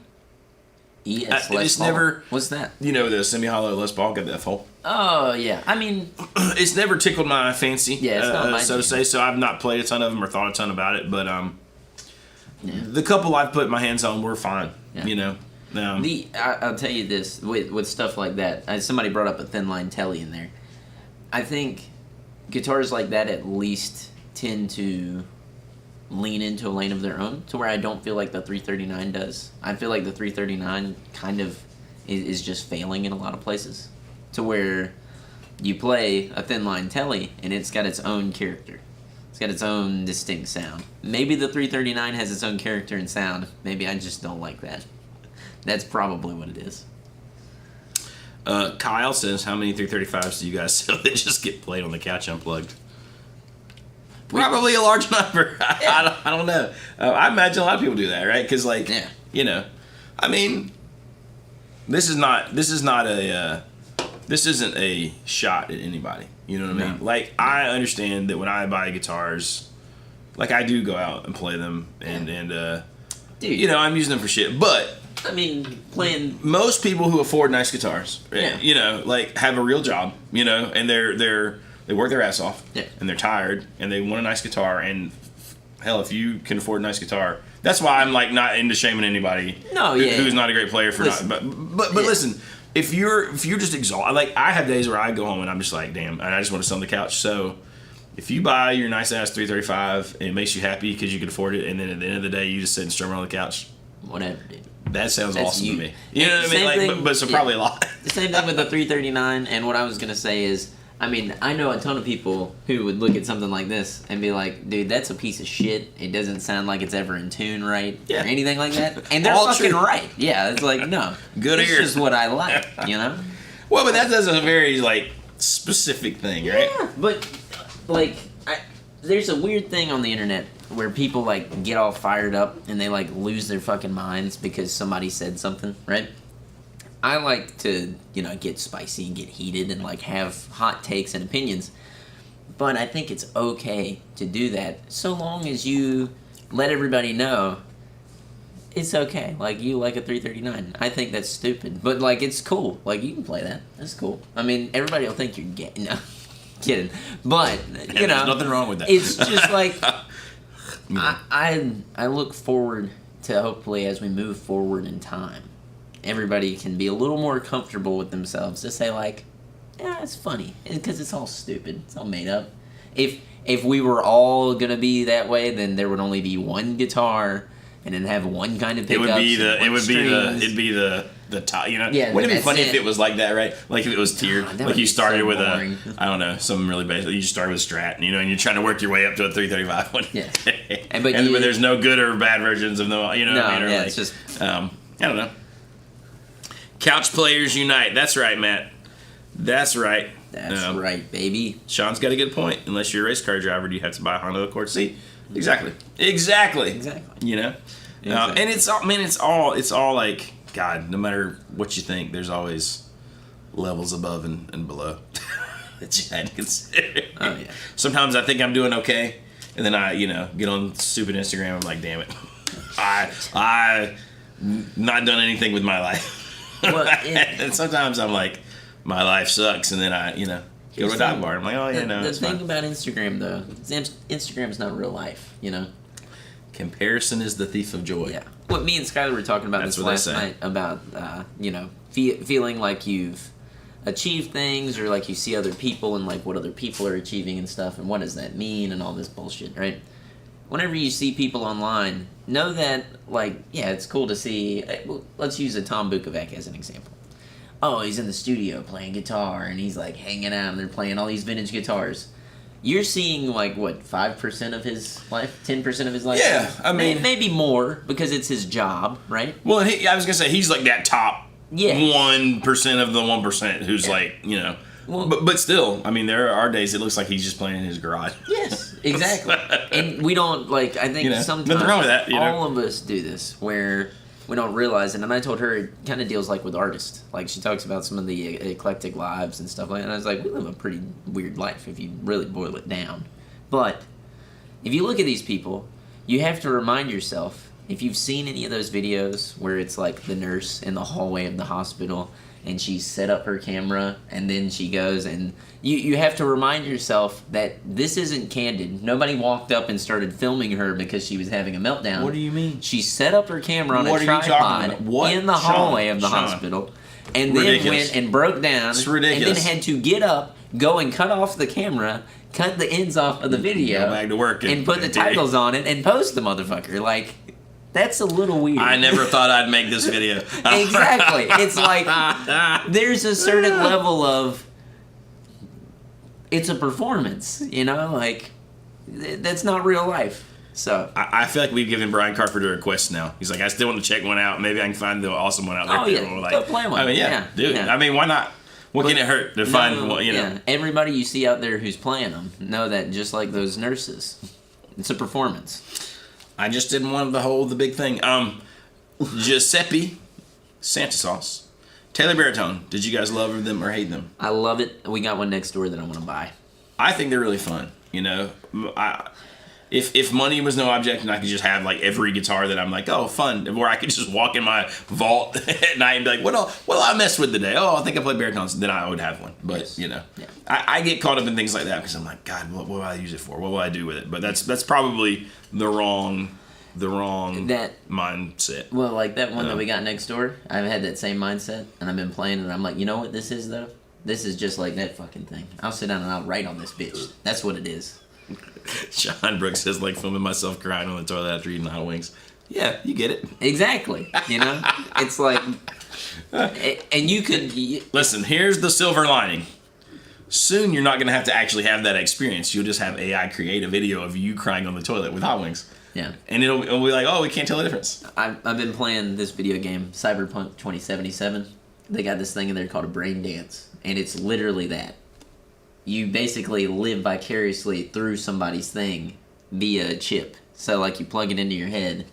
ES Les Paul? Never, what's that? The semi-hollow Les Paul, got the F-hole. Oh, yeah. I mean... it's never tickled my fancy, it's not my so to say, so I've not played a ton of them or thought a ton about it, but the couple I've put my hands on were fine, I'll tell you this, with stuff like that, somebody brought up a thin line telly in there. I think guitars like that at least tend to lean into a lane of their own, to where I don't feel like the 339 does. I feel like the 339 kind of is just failing in a lot of places, to where you play a thin line telly and it's got its own character. It's got its own distinct sound. Maybe the 339 has its own character and sound. Maybe I just don't like that. That's probably what it is. Kyle says, how many 335s do you guys sell that just get played on the couch unplugged? Probably a large number. I don't know. I imagine a lot of people do that, right? Because, I mean, this isn't a shot at anybody. You know what I mean? Like, I understand that when I buy guitars, like, I do go out and play them, and dude, I'm using them for shit. But I mean, playing most people who afford nice guitars, have a real job, and they work their ass off, and they're tired, and they want a nice guitar. And hell, if you can afford a nice guitar, that's why I'm like not into shaming anybody. Who's not a great player for not. But listen, if you're just exhausted, like I have days where I go home and I'm just like, damn, and I just want to sit on the couch. So if you buy your nice ass 335 and it makes you happy because you can afford it, and then at the end of the day you just sit and strum around the couch, whatever, dude. That sounds That's awesome you. to me. You know what I mean? Like, Thing, but so probably a lot. The same thing with the 339. And what I was gonna say is, I mean, I know a ton of people who would look at something like this and be like, dude, that's a piece of shit. It doesn't sound like it's ever in tune right, or anything like that. And they're fucking right. Yeah, it's like, no. Good ears. It's just what I like, you know? Well, but that's a very, like, specific thing, right? Yeah, but, like, there's a weird thing on the internet where people, like, get all fired up and they, like, lose their fucking minds because somebody said something, right? I like to, you know, get spicy and get heated and, like, have hot takes and opinions. But I think it's okay to do that so long as you let everybody know it's okay. Like, you like a 339. I think that's stupid. But, like, it's cool. Like, you can play that. That's cool. I mean, everybody will think you're gay. No, kidding. But, you know. There's nothing wrong with that. It's just like, I look forward to, hopefully, as we move forward in time, everybody can be a little more comfortable with themselves to say, like, yeah, it's funny. Because it's all stupid. It's all made up. If we were all going to be that way, then there would only be one guitar and then have one kind of pickups. It'd be the top, you know? Yeah, wouldn't it be funny it. if it was like that, right? Like if it was tiered. Like you started so with boring. I don't know, something really basic. You just started with Strat, you know, and you're trying to work your way up to a 335 one. Yeah. But there's no good or bad versions of them, you know what I mean? Or yeah, like, it's just... I don't know. Couch Players Unite. That's right, Matt. That's right. That's right, baby. Sean's got a good point. Unless you're a race car driver, do you have to buy a Honda Accord seat? Exactly. You know? Exactly. And it's all, man, it's all like, God, no matter what you think, there's always levels above and below that you had to consider. Oh, yeah. Sometimes I think I'm doing okay, and then I, you know, get on stupid Instagram, I'm like, damn it. I not done anything with my life. Well, and sometimes I'm like, my life sucks, and then I, you know, go to a dive bar. I'm like, oh, yeah, no, the it's thing fine. about Instagram, though, Instagram's not real life, you know? Comparison is the thief of joy. Yeah. What me and Skylar were talking about That's this what they last say. night about, you know, feeling like you've achieved things or like you see other people and like what other people are achieving and stuff and what does that mean and all this bullshit, right? Whenever you see people online, know that, like, yeah, it's cool to see. Let's use a Tom Bukovac as an example. Oh, he's in the studio playing guitar and he's like hanging out and they're playing all these vintage guitars. You're seeing like what, 5% of his life, 10% of his life? Yeah, I mean, maybe more because it's his job, right? Well, I was gonna say he's like that top 1% of the 1% who's like, you know. Well, but still, I mean, there are days it looks like he's just playing in his garage. Yes, exactly. And we don't, like, I think sometimes nothing wrong with that, you know? All of us do this where we don't realize it. And I told her it kind of deals like with artists. Like, she talks about some of the eclectic lives and stuff like that. And I was like, we live a pretty weird life if you really boil it down. But if you look at these people, you have to remind yourself, if you've seen any of those videos where it's like the nurse in the hallway of the hospital and she set up her camera and then she goes and you have to remind yourself that this isn't candid. Nobody walked up and started filming her because she was having a meltdown. What do you mean? She set up her camera on a tripod in the hallway of the hospital and then went and broke down and then had to get up, go and cut off the camera, cut the ends off of the video, go back to work and put the titles on it and post the motherfucker. Like, that's a little weird. I never thought I'd make this video. Exactly. It's like there's a certain level of it's a performance, you know? Like, that's not real life. So I feel like we've given Brian Carpenter a quest now. He's like, I still want to check one out. Maybe I can find the awesome one out there. Oh, yeah. Like, go play one. I mean, yeah, dude. Yeah. I mean, why not? What can it hurt to find one, you know? Yeah. Everybody you see out there who's playing them, know that just like those nurses, it's a performance. I just didn't want to hold the big thing. Giuseppe Santa Sauce. Taylor Baritone. Did you guys love them or hate them? I love it. We got one next door that I want to buy. I think they're really fun. You know, if money was no object and I could just have like every guitar that I'm like, oh, fun, where I could just walk in my vault at night and be like, what I mess with today? Oh, I think I play baritones. Then I would have one. But you know, I get caught up in things like that because I'm like, God, what will I use it for? What will I do with it? But that's probably the wrong the wrong That mindset. well, like that one that we got next door. I've had that same mindset, and I've been playing, and I'm like, you know what this is though? This is just like that fucking thing. I'll sit down and I'll write on this bitch. That's what it is. Sean Brooks says, like, filming myself crying on the toilet after eating hot wings. Yeah, you get it. Exactly. You know, it's like, and you could Listen, here's the silver lining. Soon you're not going to have to actually have that experience. You'll just have AI create a video of you crying on the toilet with hot wings. yeah. And it'll be like, oh, we can't tell the difference. I've been playing this video game, Cyberpunk 2077. They got this thing in there called a brain dance, and it's literally that. You basically live vicariously through somebody's thing via a chip. So, like, you plug it into your head,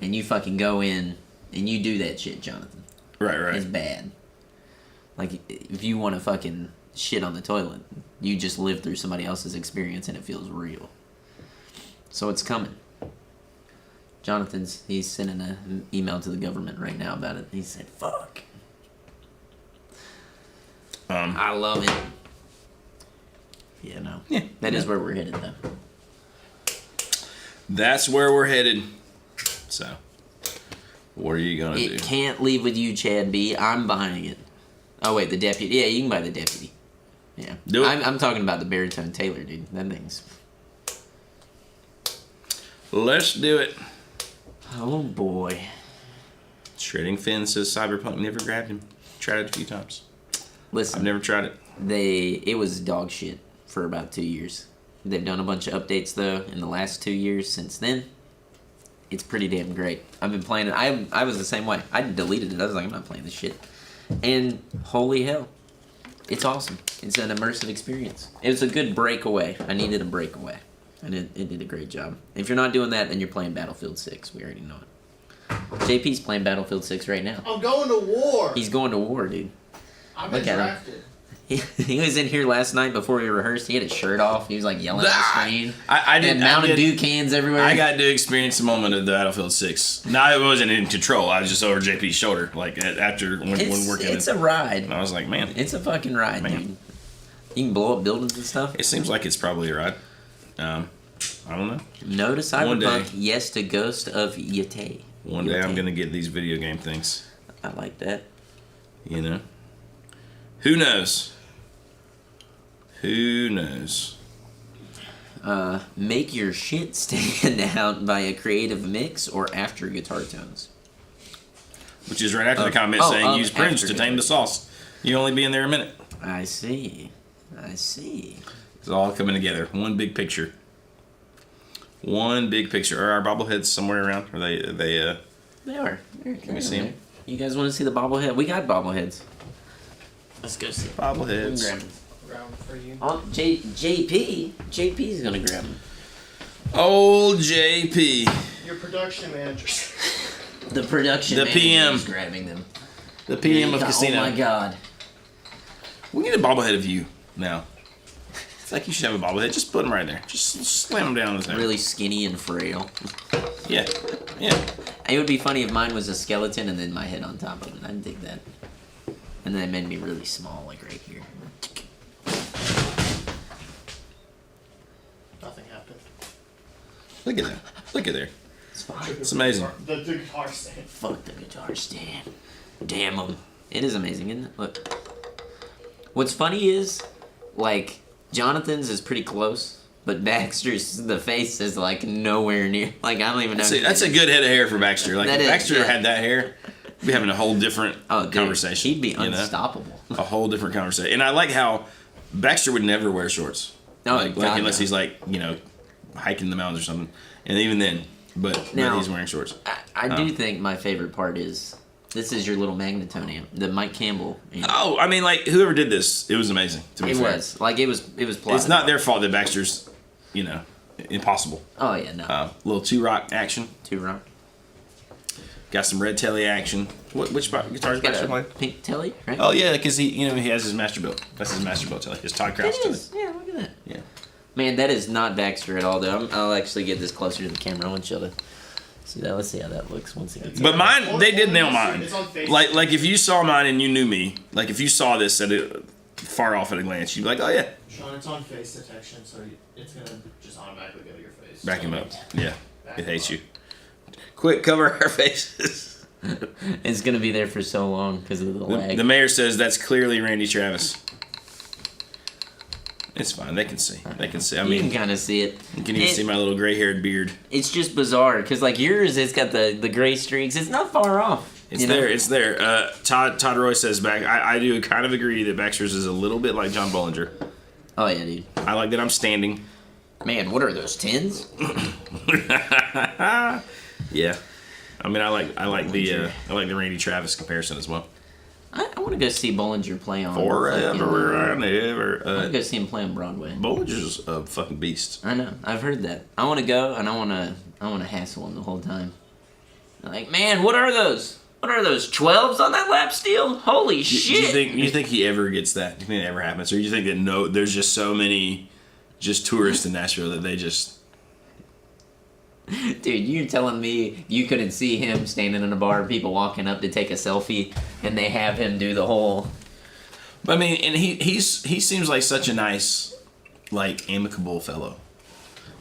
and you fucking go in, and you do that shit, Jonathan. Right. It's bad. Like, if you want to fucking shit on the toilet, you just live through somebody else's experience, and it feels real. So it's coming. He's sending an email to the government right now about it. He said, fuck. I love it. Yeah, no. Yeah. That is where we're headed, though. That's where we're headed. So, what are you going to do? It can't leave with you, Chad B. I'm buying it. Oh, wait, the deputy. Yeah, you can buy the deputy. Yeah. Do it. I'm talking about the baritone Taylor, dude. That thing's... Let's do it. Oh, boy. Shredding Finn says Cyberpunk never grabbed him. Tried it a few times. Listen. I've never tried it. It was dog shit for about 2 years. They've done a bunch of updates though in the last 2 years since then. It's pretty damn great. I've been playing it. I was the same way. I deleted it. I was like, I'm not playing this shit. And holy hell, it's awesome. It's an immersive experience. It was a good breakaway. I needed a breakaway, and it did a great job. If you're not doing that, then you're playing Battlefield 6. We already know it. JP's playing Battlefield 6 right now. I'm going to war. He's going to war, dude. I've been Look at him. drafted. He was in here last night before we rehearsed. He had his shirt off. He was like yelling at the screen. I did. And Mountain Dew cans everywhere. I got to experience the moment of the Battlefield 6. No, I wasn't in control. I was just over JP's shoulder, like after when working. It's a ride. And I was like, man, It's a fucking ride, Man. dude. You can blow up buildings and stuff. it seems like it's probably a ride. I don't know. No to One day. Cyberpunk, yes to Ghost of Yate. One day I'm gonna get these video game things. I like that. You know. Who knows? Who knows? Make your shit stand out by a creative mix or after guitar tones. Which is right after the comment saying use Prince after to tame the sauce. You only be in there a minute. I see. It's all coming together. One big picture. One big picture. Are our bobbleheads somewhere around? Are they They are. Can we see them? You guys want to see the bobblehead? We got bobbleheads. Let's go see. bobbleheads? Grab them. Round for you. Oh, JP's gonna grab them. Old JP. Your production manager. The production The manager PM. is grabbing them. The PM of Casino. Oh my god. We need a bobblehead of you now. It's like you should have a bobblehead. Just put them right there. Just slam them down on his head. Really skinny and frail. Yeah. Yeah. It would be funny if mine was a skeleton and then my head on top of it. I'd dig that. And then it made me really small, like right here. Nothing happened. Look at that. Look at there. It's fine. It's amazing. The guitar stand. Fuck the guitar stand. Damn them. It is amazing, isn't it? Look. What's funny is, like, Jonathan's is pretty close, but Baxter's, the face is, like, nowhere near. Like, I don't even know. That's a good head of hair for Baxter. Like, That if is, Baxter yeah. had that hair, we'd be having a whole different dude, conversation. He'd be you know? unstoppable. A whole different conversation. And I like how Baxter would never wear shorts. Oh, like God, unless no. he's, like, you know, hiking the mountains or something. And even then, but Now, he's wearing shorts. I do think my favorite part is, this is your little magnetonium, the Mike Campbell. You know. Oh, I mean, like, whoever did this, it was amazing, to be It fair. was. Like, it was plotted. It's not their fault that Baxter's, you know, impossible. Oh, yeah, no. Little two-rock action. Too wrong. Got some red telly action. Which guitar is Got Baxter a playing? pink telly, right? Oh, yeah, because he has his master built. That's his master built telly. His Todd Krause It telly. is. Yeah, look at that. Yeah. Man, that is not Baxter at all, though. I'll actually get this closer to the camera. I want you to see that. Let's see how that looks once it gets. But mine, they did nail mine. It's on Facebook. Like if you saw mine and you knew me, like if you saw this at a far off at a glance, you'd be like, oh yeah, Sean, it's on face detection, so it's gonna just automatically go to your face. back him up. Yeah, Back it him hates up. you. Quick, cover our faces. It's gonna be there for so long because of the lag. The mayor says that's clearly Randy Travis. It's fine. They can see. They can see. I you mean, can kind of see it. you can even see my little gray-haired beard. It's just bizarre because like yours, it's got the gray streaks. It's not far off. It's there. It's there. Todd Roy says back. I do kind of agree that Baxter's is a little bit like John Bollinger. Oh yeah, dude. I like that I'm standing. Man, what are those tins? Yeah. I mean, I like the Randy Travis comparison as well. I want to go see Bollinger play on. Forever and I ever. want to go see him play on Broadway. Bollinger's a fucking beast. I know. I've heard that. I want to go and I want to hassle him the whole time. Like, man, what are those? What are those 12s on that lap steel? Holy shit! Do you think he ever gets that? Do you think it ever happens, or do you think that there's just so many just tourists in Nashville that they just. Dude, you're telling me you couldn't see him standing in a bar, people walking up to take a selfie, and they have him do the whole. I mean, and he seems like such a nice, like, amicable fellow.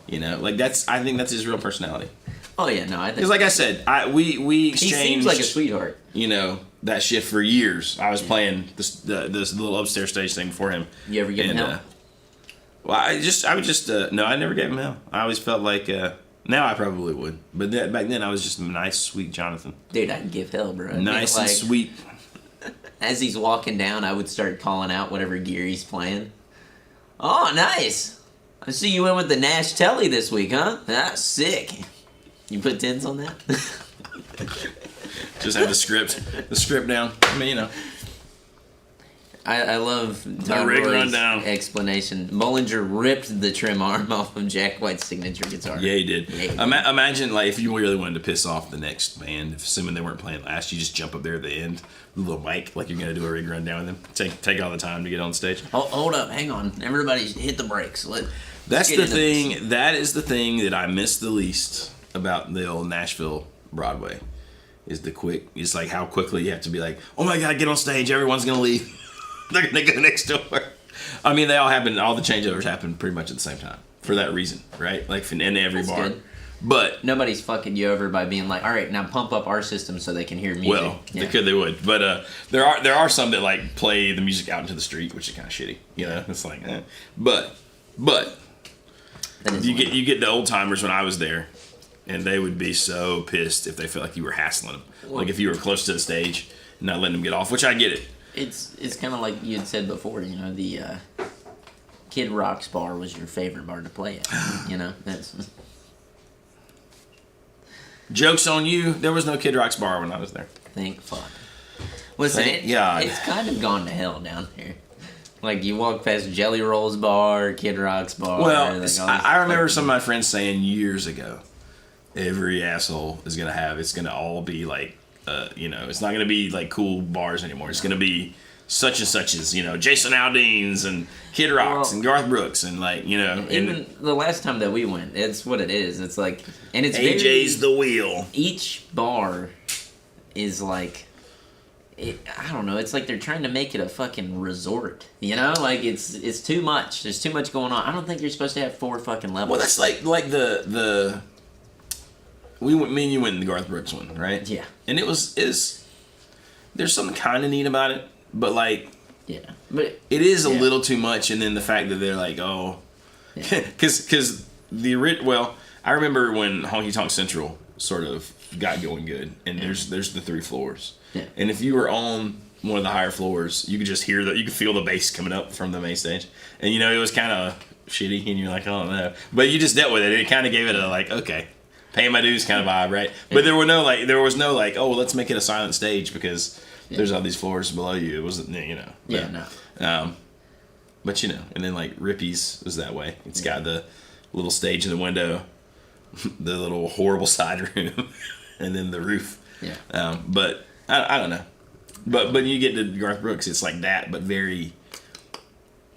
You know, like I think that's his real personality. Oh yeah, no, I think. Because like I said, we exchanged. He seems like a sweetheart. You know that shit for years. I was playing this little upstairs stage thing for him. You ever give him hell? Well, I would just no, I never gave him hell. I always felt like. Now I probably would, but back then I was just a nice, sweet Jonathan. Dude, I'd give hell, bro. Nice and sweet. As he's walking down, I would start calling out whatever gear he's playing. Oh, nice! I see you went with the Nash Telly this week, huh? That's sick. You put tins on that? Just have the script down. I mean, you know. I love The rig rundown. explanation. Bollinger ripped the trim arm off of Jack White's signature guitar. Yeah, he did. Yeah, he did. Imagine, like, if you really wanted to piss off the next band, assuming they weren't playing last, you just jump up there at the end with a little mic, like you're going to do a rig rundown with them. Take all the time to get on stage. Oh, hold up, hang on. Everybody hit the brakes. That's the thing. That is the thing that I miss the least about the old Nashville Broadway. Is it's like how quickly you have to be like, oh my God, get on stage. Everyone's going to leave. They're going to go next door. I mean, all the changeovers happen pretty much at the same time for that reason, right? Like in every That's bar. good. But nobody's fucking you over by being like, all right, now pump up our system so they can hear music. well, they would. But there are some that like play the music out into the street, which is kind of shitty. You know, it's like, but you get the old timers when I was there, and they would be so pissed if they felt like you were hassling them, like if you were close to the stage and not letting them get off, which I get it. It's kind of like you had said before, you know, the Kid Rock's bar was your favorite bar to play at. You know, that's... Joke's on you. There was no Kid Rock's bar when I was there. Thank fuck. Listen, Thank God. It's kind of gone to hell down here. Like, you walk past Jelly Roll's bar, Kid Rock's bar. Well, like I remember some of my friends saying years ago, every asshole is going to all be like, you know, it's not going to be like cool bars anymore. It's going to be such and such as, you know, Jason Aldean's and Kid Rock's and Garth Brooks and like, you know. Even the last time that we went, it's what it is. It's like, and it's AJ's The Wheel. Each bar is like, I don't know, it's like they're trying to make it a fucking resort. You know? Like, it's too much. There's too much going on. I don't think you're supposed to have 4 fucking levels. Well, that's like the... me and you went in the Garth Brooks one, right? Yeah. And there's something kind of neat about it, but like, yeah, but it is a little too much. And then the fact that they're like, oh, because I remember when Honky Tonk Central sort of got going good, and there's the 3 floors, and if you were on one of the higher floors, you could just hear you could feel the bass coming up from the main stage, and you know it was kind of shitty, and you're like, oh no, but you just dealt with it. It kind of gave it a like, okay. Pay my dues kind of vibe, right? But there was no like, oh, let's make it a silent stage because there's all these floors below you. It wasn't, you know. No. But you know, and then like Rippy's was that way. It's got the little stage in the window, the little horrible side room, and then the roof. Yeah. But I don't know. But you get to Garth Brooks, it's like that, but very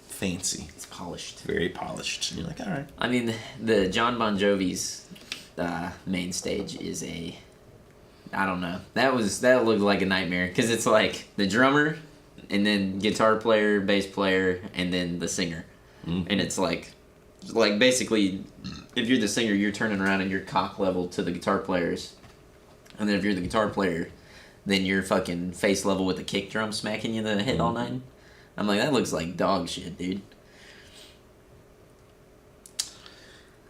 fancy. It's polished. Very polished. And you're like, all right. I mean, the John Bon Jovi's main stage is I don't know. That looked like a nightmare because it's like the drummer and then guitar player, bass player, and then the singer, and it's like basically if you're the singer, you're turning around and you're cock level to the guitar players, And then if you're the guitar player, then you're fucking face level with the kick drum smacking you in the head all night. I'm like, that looks like dog shit, dude.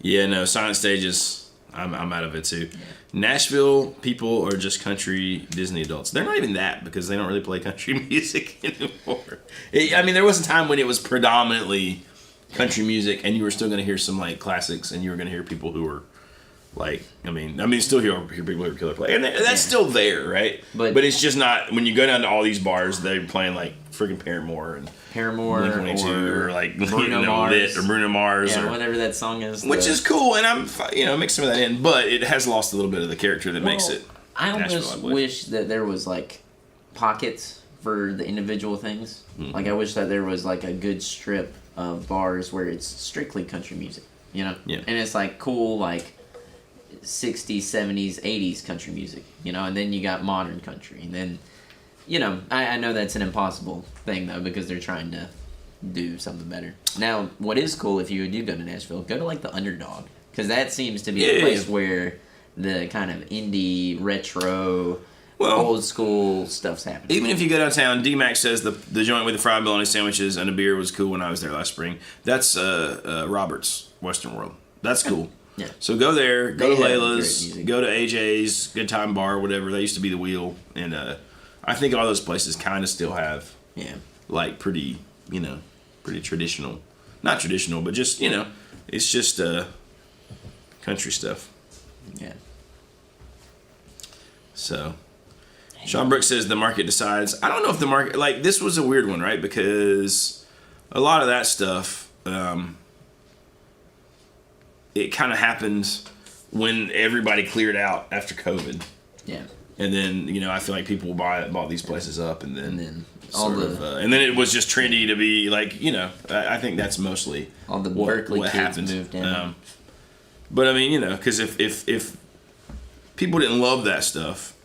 Yeah, no, silent stages, I'm out of it too. Yeah. Nashville people are just country Disney adults. They're not even that because they don't really play country music anymore. I mean, there was a time when it was predominantly country music, and you were still going to hear some like classics, and you were going to hear people who were like, I mean, still hear people who are killer play, and that's still there, right? But it's just not when you go down to all these bars, they're playing like freaking Paramore and Blink-182 or like Bruno Mars. Lit or Bruno Mars or whatever that song is, which is cool, and I'm mix some of that in, but it has lost a little bit of the character that makes it. I almost wish that there was like pockets for the individual things. Mm-hmm. Like I wish that there was like a good strip of bars where it's strictly country music, and it's like cool like 60s, 70s, 80s country music, and then you got modern country, and then I know that's an impossible thing though because they're trying to do something better. Now, what is cool if you do go to Nashville, go to like the Underdog, because that seems to be a place where the kind of indie retro old school stuff's happening. Even if you go downtown, D-Mac says the joint with the fried bologna sandwiches and a beer was cool when I was there last spring. That's Robert's Western World. That's cool. Yeah. So go there, go to Layla's, go to AJ's, Good Time Bar, whatever. They used to be the Wheel, and I think all those places kind of still have like pretty traditional, not traditional, but just it's just country stuff. Yeah. So. Sean Brooks says the market decides. I don't know if the market, like, this was a weird one, right? Because a lot of that stuff, it kind of happened when everybody cleared out after COVID. Yeah. And then, I feel like people bought these places up, and then and then it was just trendy to be like, I think that's mostly all the Berkeley what kids happened. Moved in. But I mean, because if people didn't love that stuff,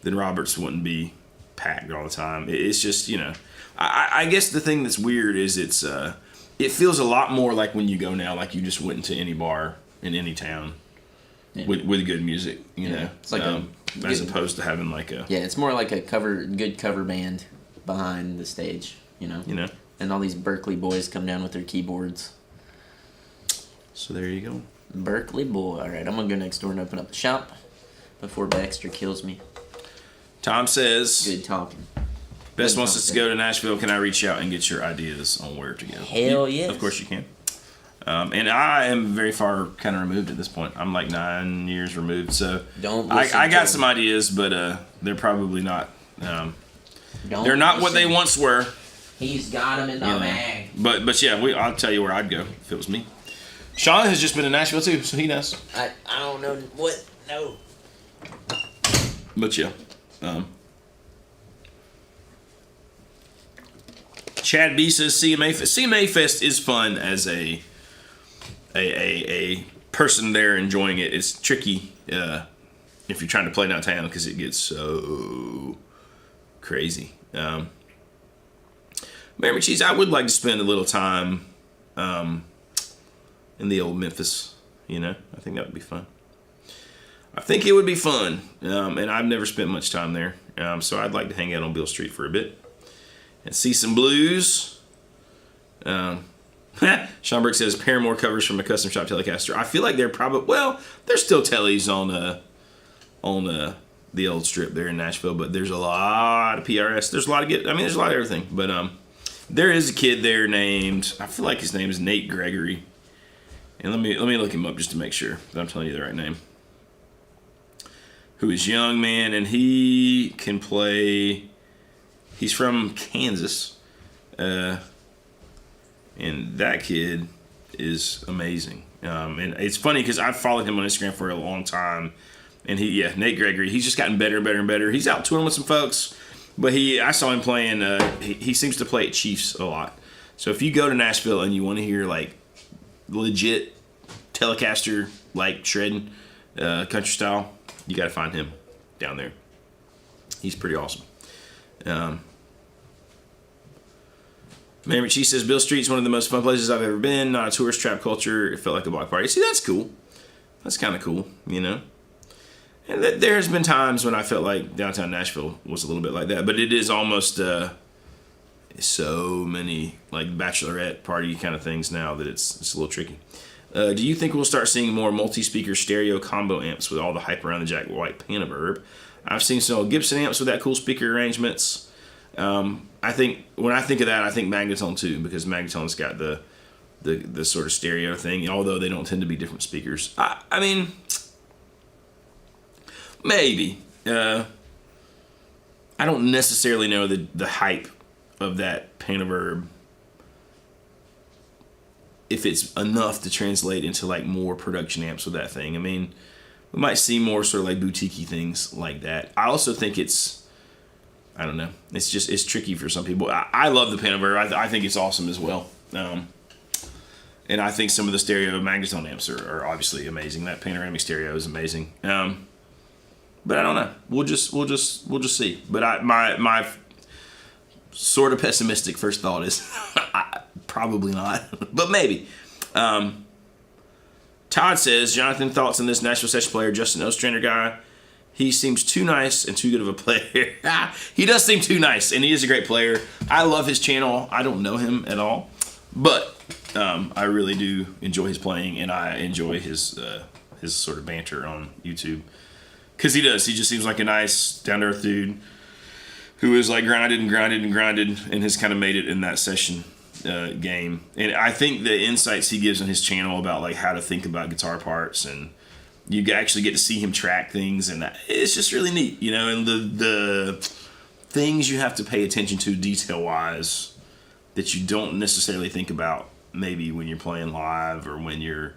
then Roberts wouldn't be packed all the time. It's just, I guess the thing that's weird is it feels a lot more like when you go now, like you just went into any bar in any town with good music, know. It's like as opposed to having like a... Yeah, it's more like a good cover band behind the stage, And all these Berkeley boys come down with their keyboards. So there you go. Berkeley boy. All right, I'm going to go next door and open up the shop before Baxter kills me. Tom says... Good talking. Best wants us to go to Nashville. Can I reach out and get your ideas on where to go? Hell yes. Of course you can. And I am very far kind of removed at this point. I'm like 9 years removed, so I got some ideas, but they're probably not. They're not what they once were. He's got them in the bag. But yeah, I'll tell you where I'd go if it was me. Sean has just been in Nashville too, so he knows. I don't know what. No. But yeah. Chad B says CMA Fest. CMA Fest is fun as a person there enjoying it. It's tricky if you're trying to play downtown because it gets so crazy. Mary McCheese, I would like to spend a little time in the old Memphis. I think that would be fun. I think it would be fun, and I've never spent much time there, so I'd like to hang out on Beale Street for a bit and see some blues. Sean Burke says Paramore covers from a custom shop Telecaster. I feel like they're probably there's still tellies on the old strip there in Nashville, but there's a lot of PRS. There's a lot of there's a lot of everything, but there is a kid there named, I feel like his name is Nate Gregory, and let me look him up just to make sure that I'm telling you the right name. Who is young, man, and he can play. He's from Kansas, and that kid is amazing. And it's funny because I've followed him on Instagram for a long time, and Nate Gregory. He's just gotten better and better and better. He's out touring with some folks, but I saw him playing. He seems to play at Chiefs a lot. So if you go to Nashville and you want to hear like legit Telecaster like shredding country style, you got to find him down there. He's pretty awesome. Mary McChee says Beale Street's one of the most fun places I've ever been. Not a tourist trap culture. It felt like a block party. See, that's cool. That's kind of cool, And there has been times when I felt like downtown Nashville was a little bit like that, but it is almost so many like bachelorette party kind of things now that it's a little tricky. Do you think we'll start seeing more multi-speaker stereo combo amps with all the hype around the Jack White Panaverb? I've seen some Gibson amps with that cool speaker arrangements. I think when I think of that, I think Magnetone too, because Magnetone's got the sort of stereo thing, although they don't tend to be different speakers. I mean, maybe. I don't necessarily know the hype of that Panaverb, if it's enough to translate into like more production amps with that thing. I mean, we might see more sort of like boutique-y things like that. I also think I don't know. It's tricky for some people. I love the Panaverb. I think it's awesome as well. And I think some of the stereo Magnetone amps are obviously amazing. That panoramic stereo is amazing. But I don't know. We'll just see. But my sort of pessimistic first thought is probably not, but maybe. Todd says, Jonathan, thoughts on this Nashville session player, Justin Ostrander guy? He seems too nice and too good of a player. He does seem too nice, and he is a great player. I love his channel. I don't know him at all, but I really do enjoy his playing, and I enjoy his sort of banter on YouTube. Because he does. He just seems like a nice, down-to-earth dude who is like grinded and has kind of made it in that session game. And I think the insights he gives on his channel about like how to think about guitar parts, and you actually get to see him track things, and it's just really neat, you know. And the things you have to pay attention to detail-wise that you don't necessarily think about maybe when you're playing live, or when you're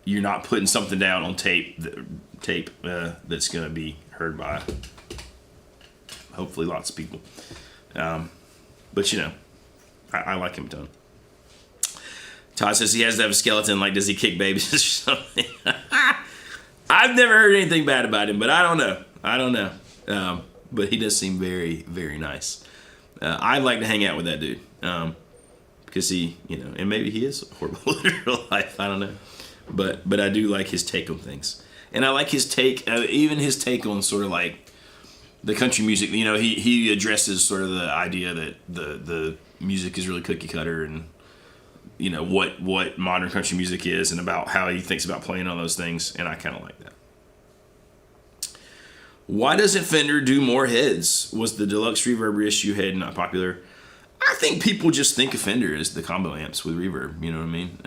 not putting something down on tape that's going to be heard by hopefully lots of people. But I like him a ton. Todd says he has to have a skeleton. Like, does he kick babies or something? I've never heard anything bad about him, but I don't know. But he does seem very, very nice. I'd like to hang out with that dude. Because he, and maybe he is horrible in real life. I don't know. But I do like his take on things. And I like his take, even his take on sort of like the country music. He addresses sort of the idea that the music is really cookie cutter, and what modern country music is, and about how he thinks about playing on those things, and I kind of like that. Why doesn't Fender do more heads? Was the deluxe reverb issue head not popular? I think people just think of Fender as the combo amps with reverb, you know what I mean?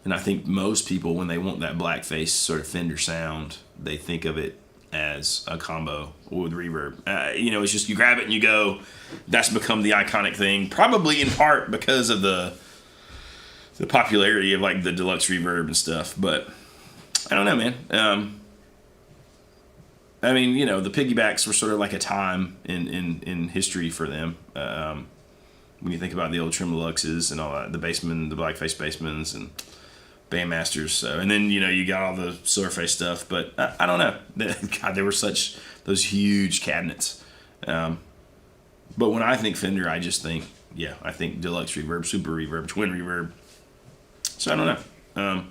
And I think most people, when they want that blackface sort of Fender sound, they think of it as a combo with reverb. It's just you grab it and you go. That's become the iconic thing, probably in part because of the popularity of like the deluxe reverb and stuff. But I don't know, man. The piggybacks were sort of like a time in history for them. When you think about the old Trim Deluxes and all that, the blackface Bassmans and Bandmasters. So, and then you got all the Silverface stuff, but I don't know. God, they were such those huge cabinets. But when I think Fender, I just think I think deluxe reverb, super reverb, twin reverb. So I don't know.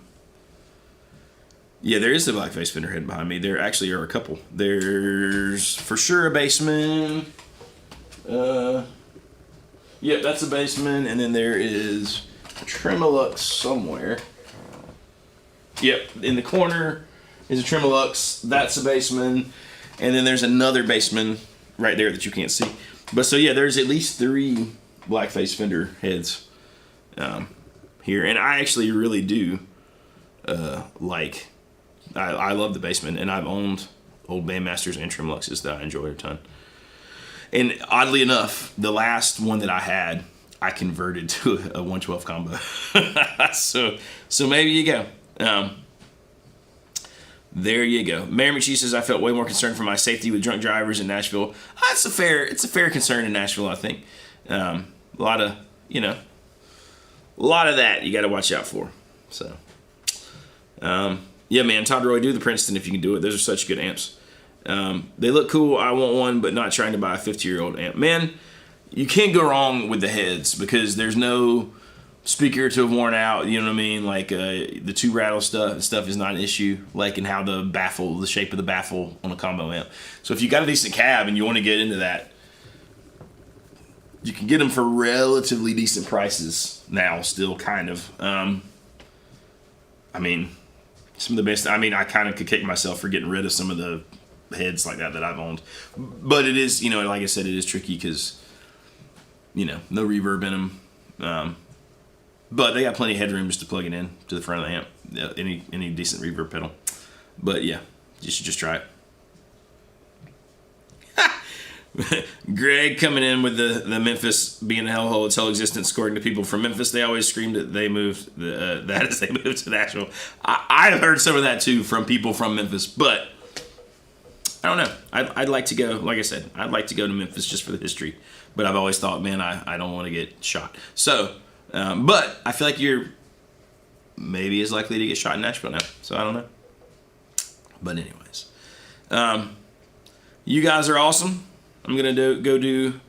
There is a blackface Fender head behind me. There actually are a couple. There's for sure a Bassman. That's a Bassman, and then there is a Tremolux somewhere. In the corner is a Tremolux. That's a Bassman, and then there's another Bassman right there that you can't see. But so there's at least 3 blackface Fender heads here, and I actually really do like. I love the Bassman, and I've owned old Bandmasters and Tremoluxes that I enjoy a ton. And oddly enough, the last one that I had, I converted to a 112 combo. so maybe you go. There you go. Mary McShee says, I felt way more concerned for my safety with drunk drivers in Nashville. It's a fair concern in Nashville, I think. A lot of that you got to watch out for. So, man, Todd Roy, do the Princeton if you can do it. Those are such good amps. They look cool. I want one, but not trying to buy a 50-year-old amp. Man, you can't go wrong with the heads because there's no speaker to have worn out, you know what I mean? Like the 2 rattle stuff is not an issue. Like in how the shape of the baffle on a combo amp. So if you got a decent cab and you want to get into that, you can get them for relatively decent prices now. Still, kind of. I mean, some of the best. I mean, I kind of could kick myself for getting rid of some of the heads like that I've owned, but it is, you know, like I said, it is tricky because, you know, no reverb in them. But they got plenty of headroom just to plug it in to the front of the amp. Any decent reverb pedal. But yeah, you should just try it. Greg coming in with the Memphis being a hellhole its whole existence. According to people from Memphis, they always screamed that they moved that as they moved to Nashville. I have heard some of that too from people from Memphis, but I don't know. I'd like to go. Like I said, I'd like to go to Memphis just for the history. But I've always thought, man, I don't want to get shot. So, but I feel like you're maybe as likely to get shot in Nashville now. So I don't know. But anyways, you guys are awesome. I'm gonna go do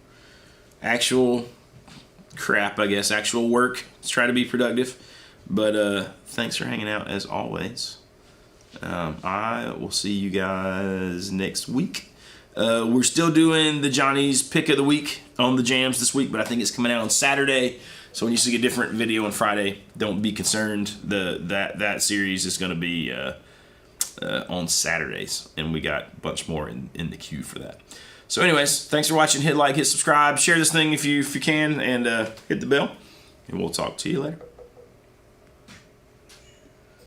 actual crap, I guess, actual work. Let's try to be productive. But thanks for hanging out as always. I will see you guys next week. We're still doing the Johnny's pick of the week on the jams this week, but I think it's coming out on Saturday. So when you see a different video on Friday, don't be concerned. That series is going to be on Saturdays, and we got a bunch more in the queue for that. So anyways, thanks for watching. Hit like, hit subscribe, share this thing if you can, and hit the bell, and we'll talk to you later.